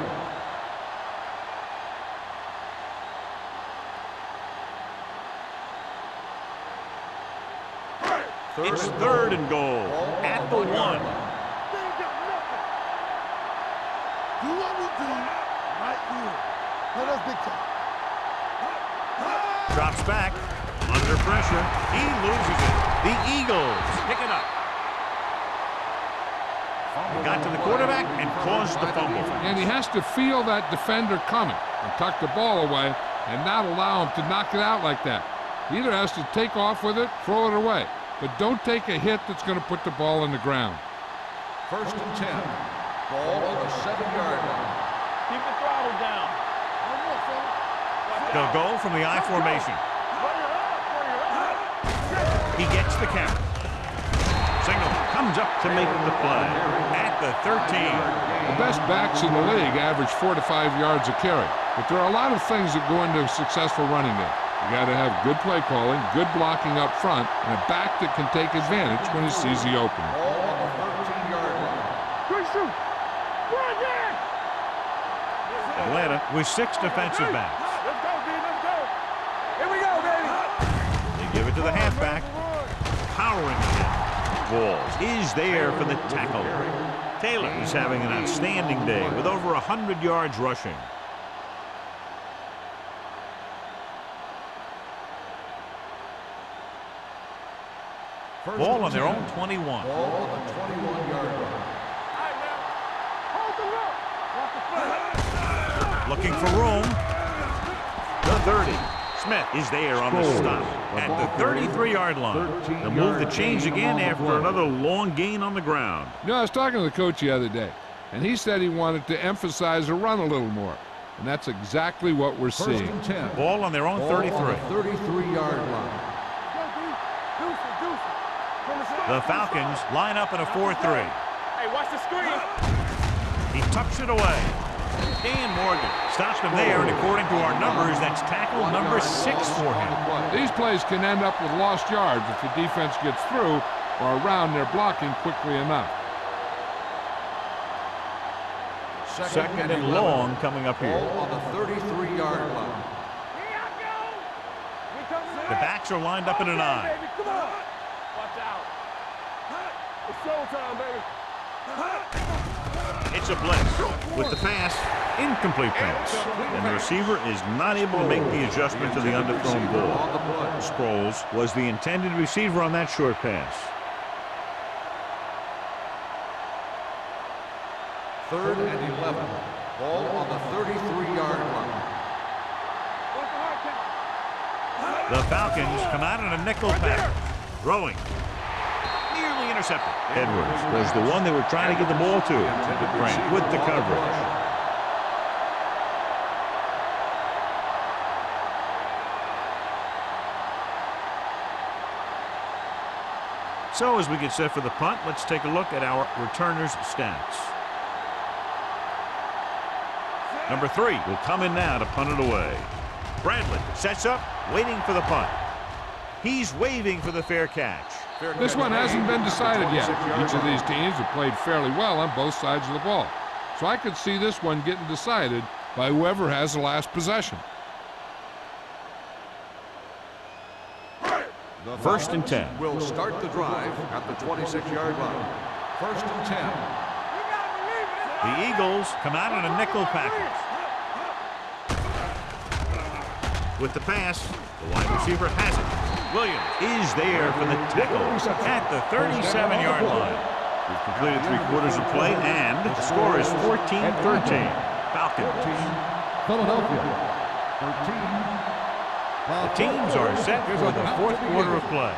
It's 3rd and goal at the 1. They ain't got nothing. Do what we do right here. Let us big time. Drops back under pressure. He loses it. The Eagles pick it up. Got to the quarterback and caused the fumble. And he has to feel that defender coming and tuck the ball away and not allow him to knock it out like that. He either has to take off with it, throw it away. But don't take a hit that's going to put the ball on the ground. 1st and 10. Ball on the 7-yard line. Keep the throttle down. They'll go from the I formation. He gets the carry. Single comes up to make the play at the 13. The best backs in the league average 4 to 5 yards a carry. But there are a lot of things that go into a successful running game. You got to have good play calling, good blocking up front, and a back that can take advantage when he sees the opening. Ball on the 13-yard line. Good shoot. Run there. Atlanta with 6 defensive backs. Let's go, B. Let's go. Here we go, baby. They give it to the halfback. Powering it. Walls is there for the tackle. Taylor is having an outstanding day with over 100 yards rushing. Ball on their own 21. Ball on the 21-yard line. All right, now. Hold the rope. Walk the foot. Looking for room. The 30. Smith is there on the stop at the 33-yard line. They'll move the chains again after another long gain on the ground. You know, I was talking to the coach the other day, and he said he wanted to emphasize the run a little more. And that's exactly what we're 1st seeing. and 10. Ball on their own Ball 33. on the 33-yard line. The Falcons line up in a 4-3. Hey, watch the screen. He tucks it away. Dan Morgan stops him there, and according to our numbers, that's tackle number 6 for him. These plays can end up with lost yards if the defense gets through or around their blocking quickly enough. Second and long coming up here. Ball on the 33-yard line. Here I go. We coming The backs are lined up in an I. baby. Come on. Watch out. It's showtime, baby. It's a blitz with the pass, incomplete pass, and the receiver is not able to make the adjustment to the underthrown ball. Sproles was the intended receiver on that short pass. 3rd and 11. Ball on the 33-yard line. The Falcons come out in a nickel pattern. Throwing. Nearly intercepted. Edwards was the one they were trying to get the ball to. Grant with the coverage. So as we get set for the punt, let's take a look at our returners' stats. Number 3 will come in now to punt it away. Bradley sets up, waiting for the punt. He's waving for the fair catch. This one hasn't been decided yet. Each of these teams have played fairly well on both sides of the ball. So I could see this one getting decided by whoever has the last possession. The 1st and 10. Falcons will start the drive at the 26-yard line. 1st and 10. The Eagles come out in a nickel package. With the pass, the wide receiver has it. Williams is there for the tackle at the 37-yard line. We've completed 3/4 of play, and the score is 14-13. Falcons. Philadelphia. 13. The teams are set for the 4th quarter of play.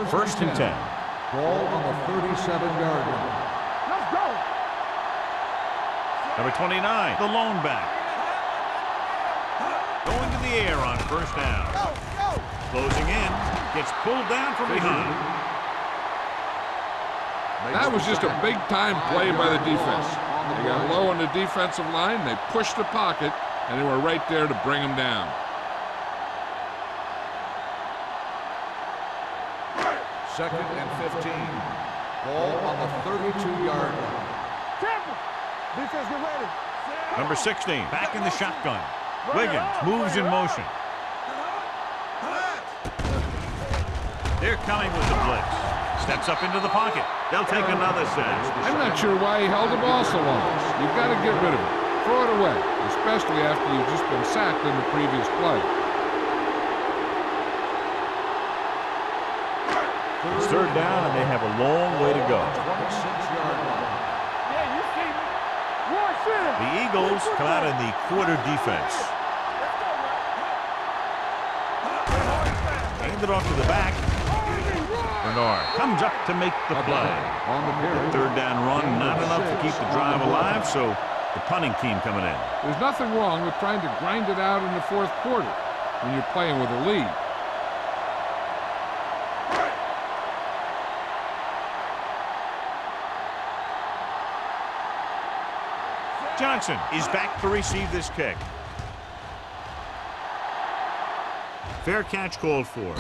First and 10. Ball on the 37-yard line. Let's go. Number 29, the lone back. Going to the air on first down. Closing in, gets pulled down from behind. That was just a big-time play by the defense. They got low on the defensive line, they pushed the pocket, and they were right there to bring him down. Second and 15. Ball on the 32-yard line. Tampa. Defense, get ready. Number 16, back in the shotgun. Wiggins moves in motion. They're coming with the blitz. Steps up into the pocket. They'll take another set. I'm not sure why he held the ball so long. You've got to get rid of it. Throw it away, especially after you've just been sacked in the previous play. It's third down, and they have a long way to go. 26-yard line. Yeah, you see me. One center. The Eagles come out in the quarter defense. Hand it off to the back. Bernard comes up to make the play. On the carry. Third down run, not enough to keep the drive alive, so the punting team coming in. There's nothing wrong with trying to grind it out in the 4th quarter when you're playing with a lead. Johnson is back to receive this kick. Fair catch called for.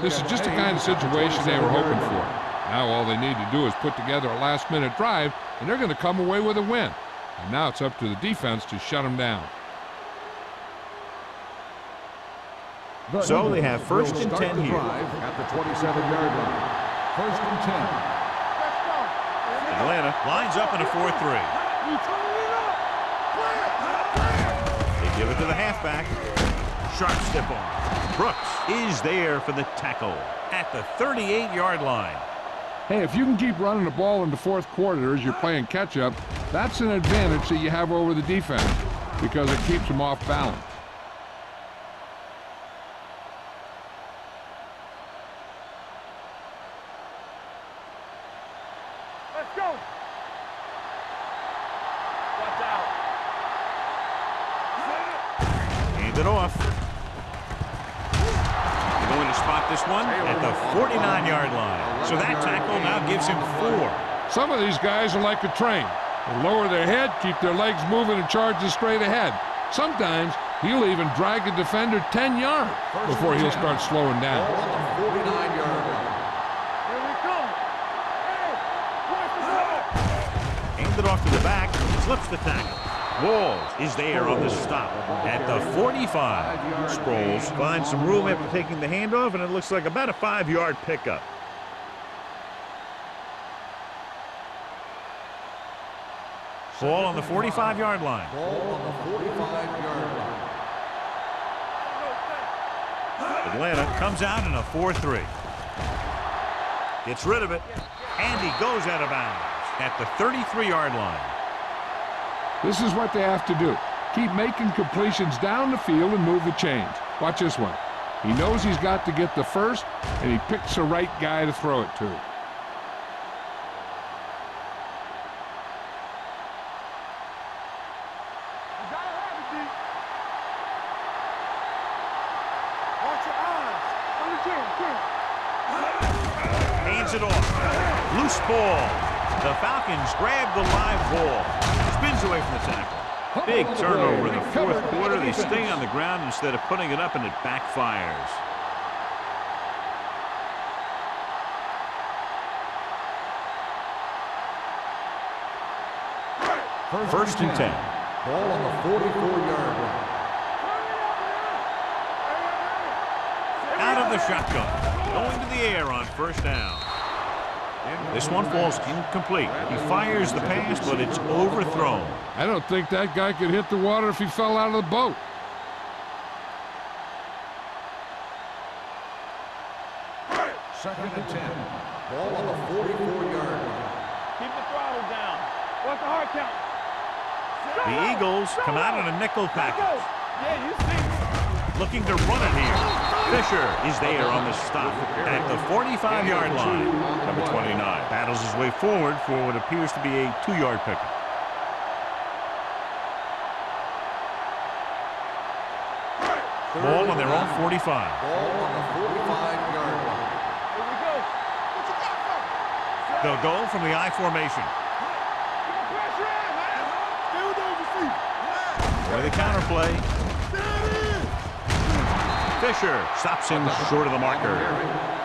This is just the kind of situation they were hoping for. Now all they need to do is put together a last-minute drive, and they're going to come away with a win. And now it's up to the defense to shut them down. So they have first and 10 here. At the 27-yard line. First and 10. Let's go. Atlanta lines up in a 4-3. You turn it up. They give it to the halfback. Sharp step on. Brooks is there for the tackle at the 38-yard line. Hey, if you can keep running the ball in the 4th quarter as you're playing catch-up, that's an advantage that you have over the defense because it keeps them off balance. Let's go. Watch out. Hand it off. They're going to spot this one at the 49-yard line. So that tackle now gives him 4. Some of these guys are like a train. They lower their head, keep their legs moving, and charge it straight ahead. Sometimes he'll even drag a defender 10 yards before he'll start slowing down. Ball on the 49-yard line. Here we come. Hey, watch the ball. Hand it off to the back. Slips the tackle. Walls is there on the stop at the 45. Sproles finds some room after taking the handoff, and it looks like about a 5-yard pickup. Ball on the 45-yard line. Ball on the 45-yard line. Atlanta comes out in a 4-3. Gets rid of it, and he goes out of bounds at the 33-yard line. This is what they have to do. Keep making completions down the field and move the chains. Watch this one. He knows he's got to get the first, and he picks the right guy to throw it to. You gotta have it, D. Watch your eyes. On the chin. Hands it off. Loose ball. The Falcons grab the live ball. Spins away from the tackle. Big turnover in the 4th quarter. They stay on the ground instead of putting it up, and it backfires. First and 10. Ball on the 44-yard line. Out of the shotgun. Going to the air on first down. This one falls incomplete. He fires the pass, but it's overthrown. I don't think that guy could hit the water if he fell out of the boat. 44-yard line. Keep the throttle down. What's the hard count? The Eagles come out in a nickel package. Yeah, you see. Looking to run it here. Fisher is there on the stop at the 45-yard line. Number 29 battles his way forward for what appears to be a 2-yard pickup. Ball on their own 45. Ball on the 45-yard line. Here we go. They'll go from the I formation. Pressure in, man. Still those your feet. Where the counterplay. Fisher stops him short of the marker.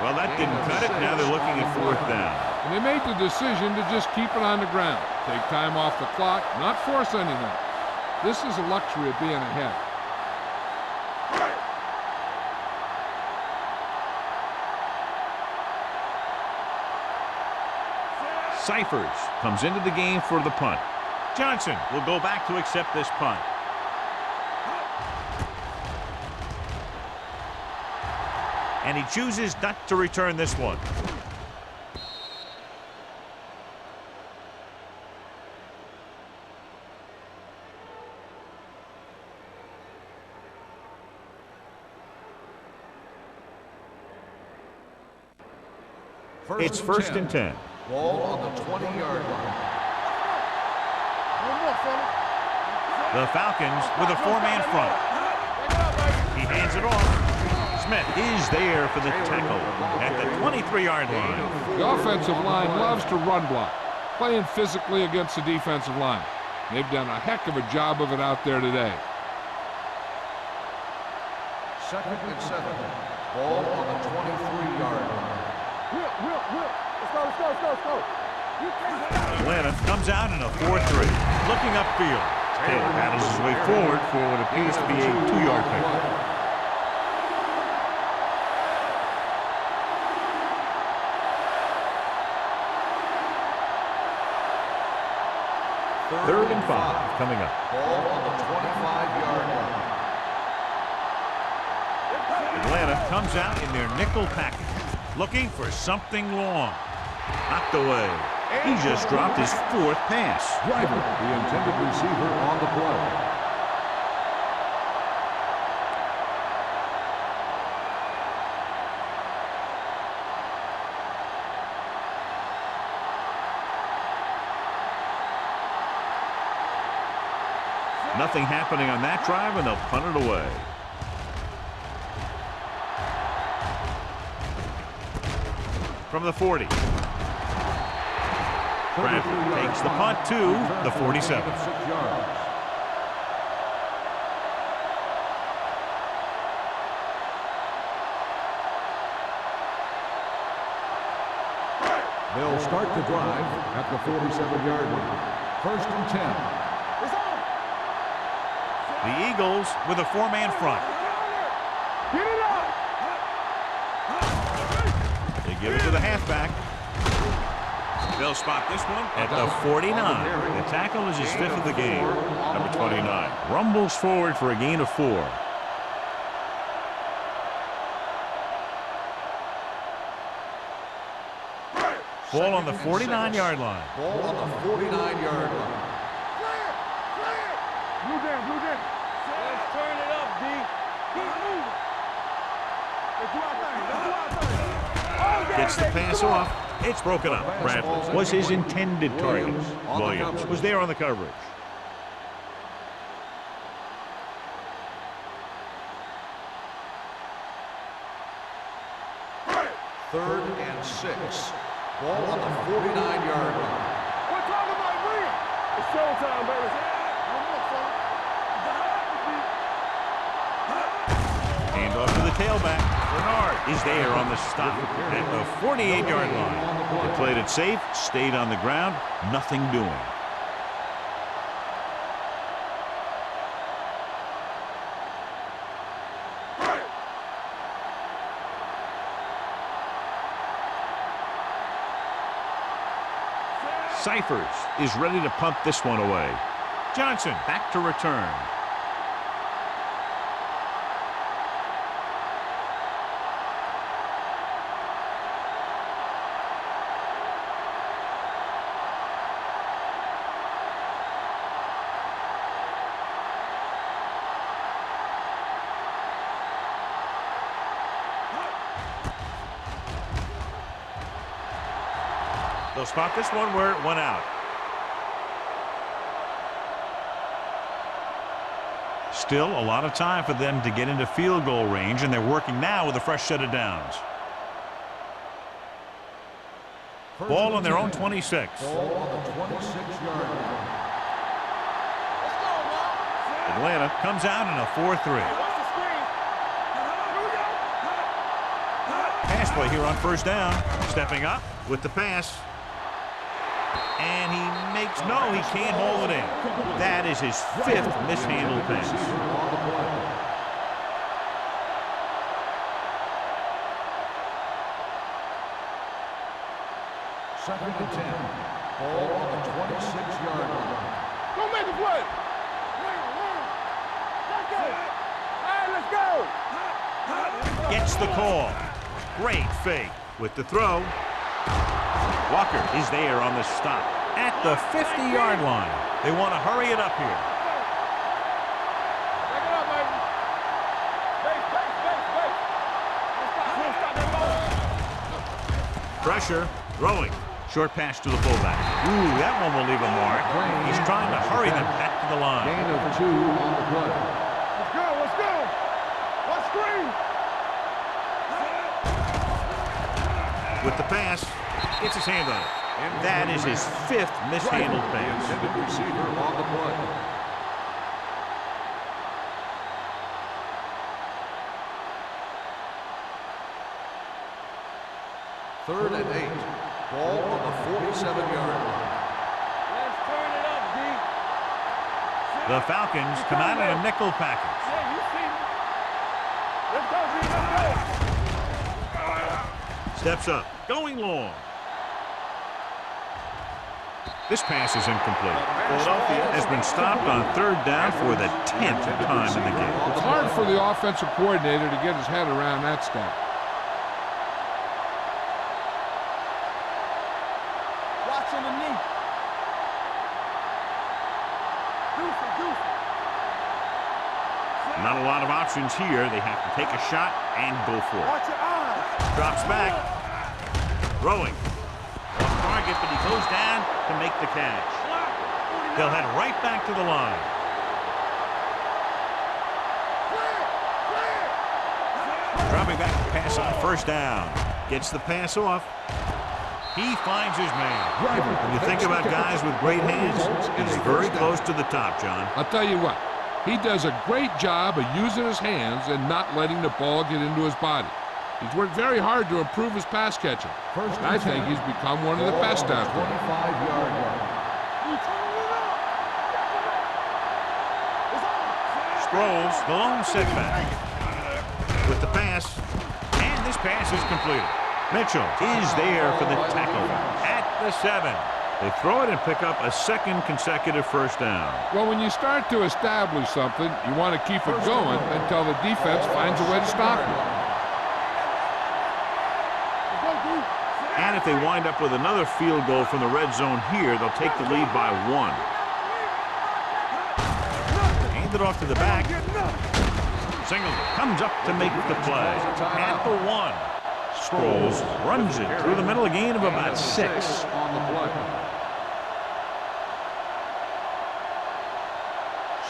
Well, that didn't cut it. Now they're looking at 4th down. And they made the decision to just keep it on the ground. Take time off the clock, not force anything. This is a luxury of being ahead. Cyphers comes into the game for the punt. Johnson will go back to accept this punt. And he chooses not to return this one. It's first and 10. Ball on the 20-yard line. The Falcons with a 4-man front. He hands it off. Smith is there for the tackle at the 23-yard line. The offensive line loves to run block, playing physically against the defensive line. They've done a heck of a job of it out there today. 2nd and 7. Ball on the 23-yard line. Let's go. Atlanta comes out in a 4-3. Looking upfield. Taylor battles his way forward for what appears to be a 2-yard pickup. Third and 5 coming up. Ball on the 25-yard line. Atlanta comes out in their nickel package, looking for something long. Knocked away. He just dropped his 4th pass. Driver, the intended receiver on the play. Nothing happening on that drive, and they'll punt it away. From the 40. Bradford takes the punt to the 47. 6 yards. They'll start the drive at the 47-yard line. First and 10. The Eagles with a 4-man front. Get it up. They give it to the halfback. They'll spot this one at the 49. The tackle is his 5th of the game. Number 29 rumbles forward for a gain of 4. Ball on the 49-yard line. Ball on the 49-yard line. Blue down. Let's turn it up, D. Keep moving. Let's do our thing. Gets the pass off. It's broken up. Bradford was his intended target. Williams was there on the coverage. Third and 6. Ball on the 49-yard line. We're talking about Williams. It's showtime, baby. Hand off to the tailback. Bernard is there on the stop at the 48-yard line. They played it safe, stayed on the ground, nothing doing. Cyphers is ready to punt this one away. Johnson back to return. They'll spot this one where it went out. Still a lot of time for them to get into field goal range, and they're working now with a fresh set of downs. Ball on their own 26. Ball on the 26-yard line. Atlanta comes out in a 4-3. Pass play here on first down. Stepping up with the pass. And he makes, no, he can't hold it in. That is his 5th mishandled pass. Second and 10. Ball on the 26-yard line. Don't make a play. Let's go. Gets the call. Great fake with the throw. Walker is there on the stop at the 50-yard line. They want to hurry it up here. Back it up, baby. Base. Pressure, throwing. Short pass to the fullback. Ooh, that one will leave a mark. He's trying to hurry them back to the line. Gain of 2 on the play. Let's go. One screen. With the pass, gets his hand on it. That is his 5th mishandled pass. Intended receiver on the play. Third and 8. Ball on the 47-yard line. Let's turn it up, D. The Falcons come out in a nickel package. Yeah, you see me. Let's go, D. Let's go. Steps up, going long. This pass is incomplete. Philadelphia has been stopped on third down for the 10th time in the game. It's hard for the offensive coordinator to get his head around that stat. Watching the knee. Not a lot of options here. They have to take a shot and go for it. Watch your eyes. Drops back. Throwing. Off target, but he goes down to make the catch. He'll head right back to the line. Dropping back to pass on first down. Gets the pass off. He finds his man. When you think about guys with great hands, he's very close to the top, John. I'll tell you what, he does a great job of using his hands and not letting the ball get into his body. He's worked very hard to improve his pass catching. And I think he's become one of the best out there. 25-yard line. Sproles, the lone setback. With the pass, and this pass is completed. Mitchell is there for the tackle at the 7. They throw it and pick up a second consecutive first down. Well, when you start to establish something, you want to keep it going until the defense finds a way to stop you. And if they wind up with another field goal from the red zone here, they'll take the lead by 1. Hand it off to the back. Singleton comes up to make the play at the 1. Sproles runs it through the middle, a gain of about 6. On the play.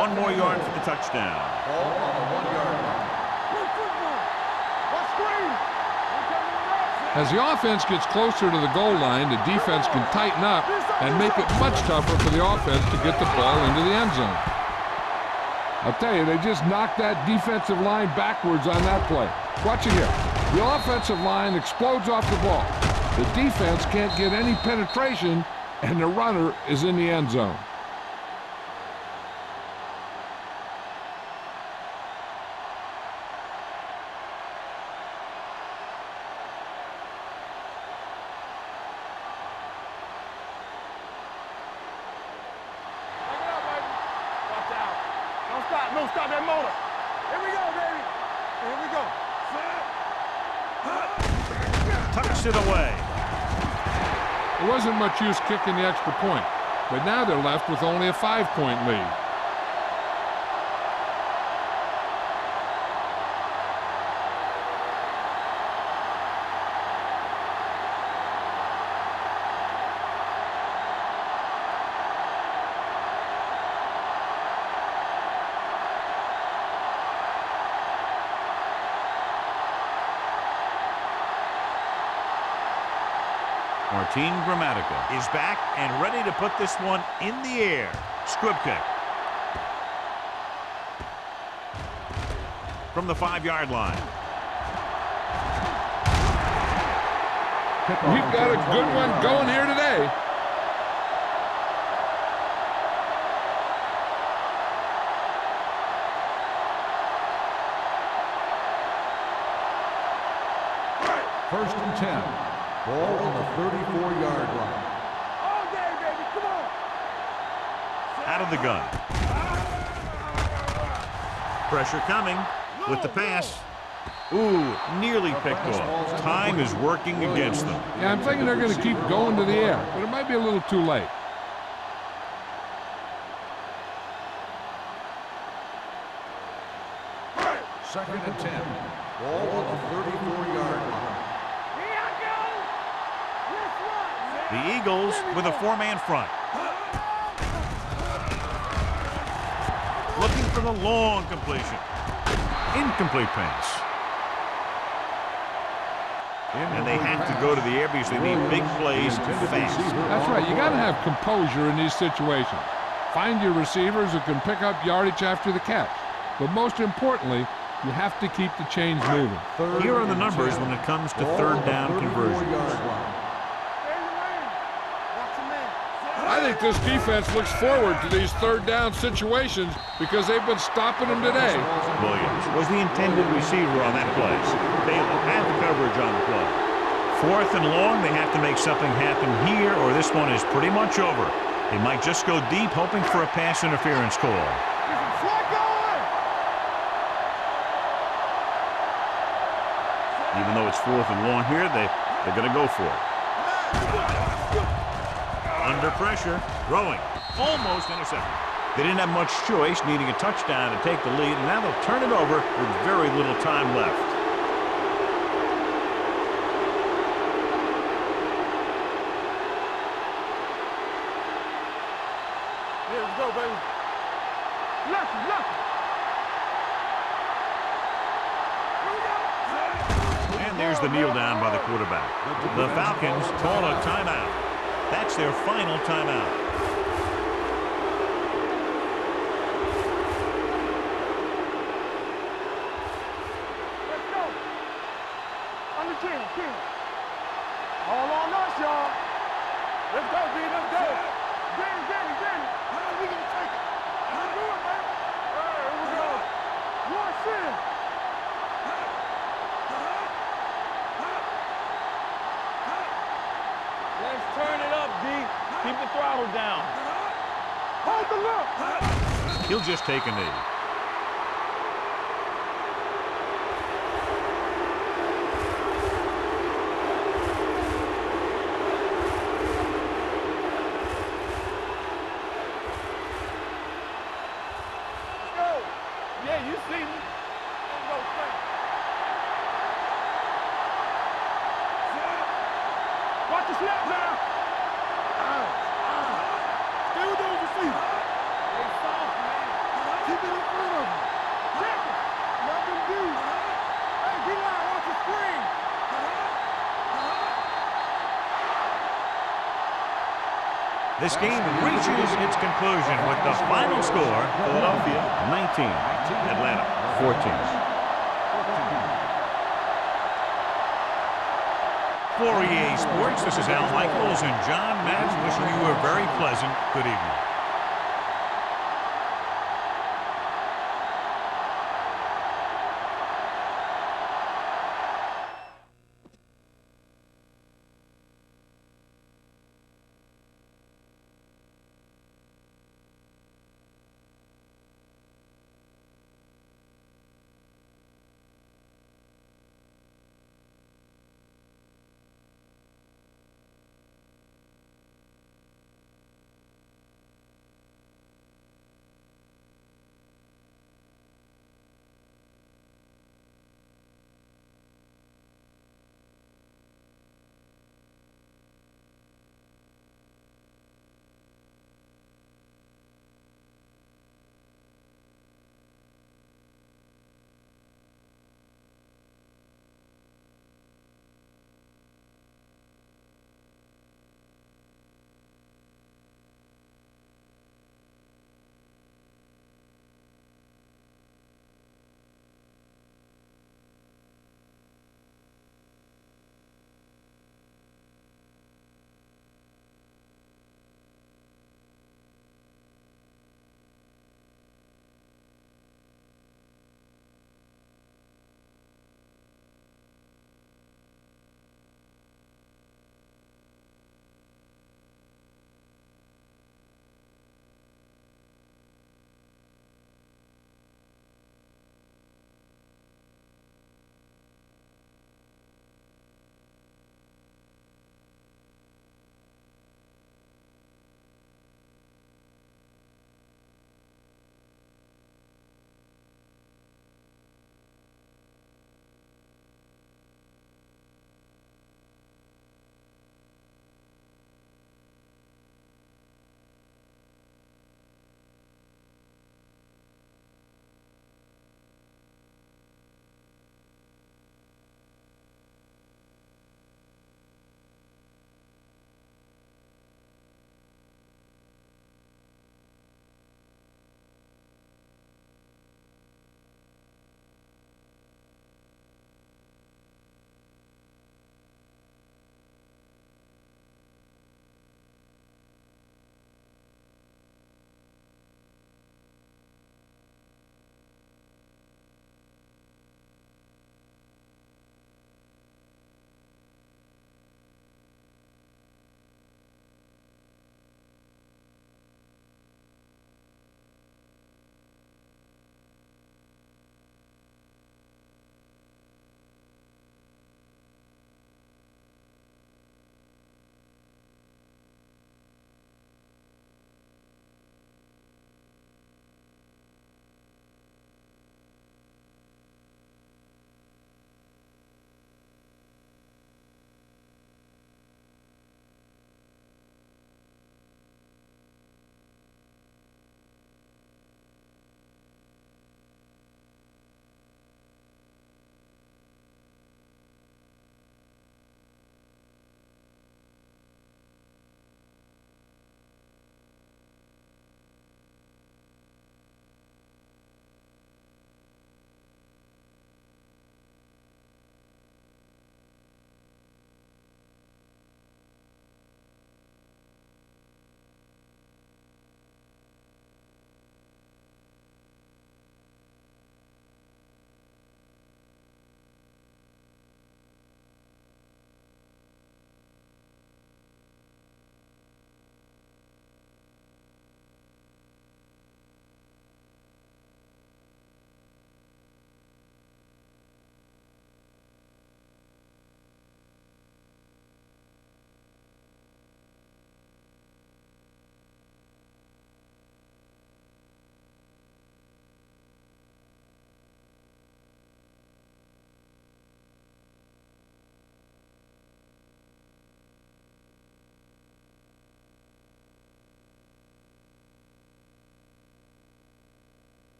1 more yard for the touchdown. Ball on the 1-yard line. As the offense gets closer to the goal line, the defense can tighten up and make it much tougher for the offense to get the ball into the end zone. I'll tell you, they just knocked that defensive line backwards on that play. Watch it here. The offensive line explodes off the ball. The defense can't get any penetration, and the runner is in the end zone. Don't stop that motor. Here we go, baby. Here we go. Tucks it away. There wasn't much use kicking the extra point, but now they're left with only a 5-point lead. Martin Gramatica is back and ready to put this one in the air. Squib kick. From the 5-yard line. We've got a good one going here today. First and 10. Ball on the 34-yard line. All day, baby. Come on. Out of the gun. Pressure coming with the pass. Ooh, nearly picked off. Time is working against them. Yeah, I'm thinking they're going to keep going to the air, but it might be a little too late. Second and 10. Ball on the 34-yard line. Here I go. Let's run. The Eagles with a 4-man front. Looking for the long completion. Incomplete pass. And they have to go to the air because they need big plays fast. That's right. You got to have composure in these situations. Find your receivers who can pick up yardage after the catch. But most importantly, you have to keep the chains moving. Here are the numbers when it comes to third down conversions. I think this defense looks forward to these third down situations because they've been stopping them today. Williams was the intended receiver on that play. Baylor had the coverage on the play. 4th and long, they have to make something happen here or this one is pretty much over. They might just go deep hoping for a pass interference call. Even though it's 4th and long here, they're going to go for it. Under pressure, throwing, almost intercepted. They didn't have much choice, needing a touchdown to take the lead, and now they'll turn it over with very little time left. Here we go, baby. Lucky, lucky. And there's the kneel down by the quarterback. The Falcons call a timeout. That's their final timeout. Let's go. On the 10. All on us, y'all. Let's go, B. Let's go. Danny. We can take it. Let's do it, man. All right, here we go. Rush in. Let's turn it up, D. Keep the throttle down. Hold the look. He'll just take a knee. Let's go. Yeah, you see me. Let's go, straight. Watch the snap now. Stay with those receivers. They soft, man. Keep it in front of them. Check it. Let them do. Hey, D-line, watch the screen. This game reaches its conclusion with the final score, Philadelphia 19, Atlanta 14. For EA Sports, this is Al Michaels and John Madden wishing you a very pleasant good evening.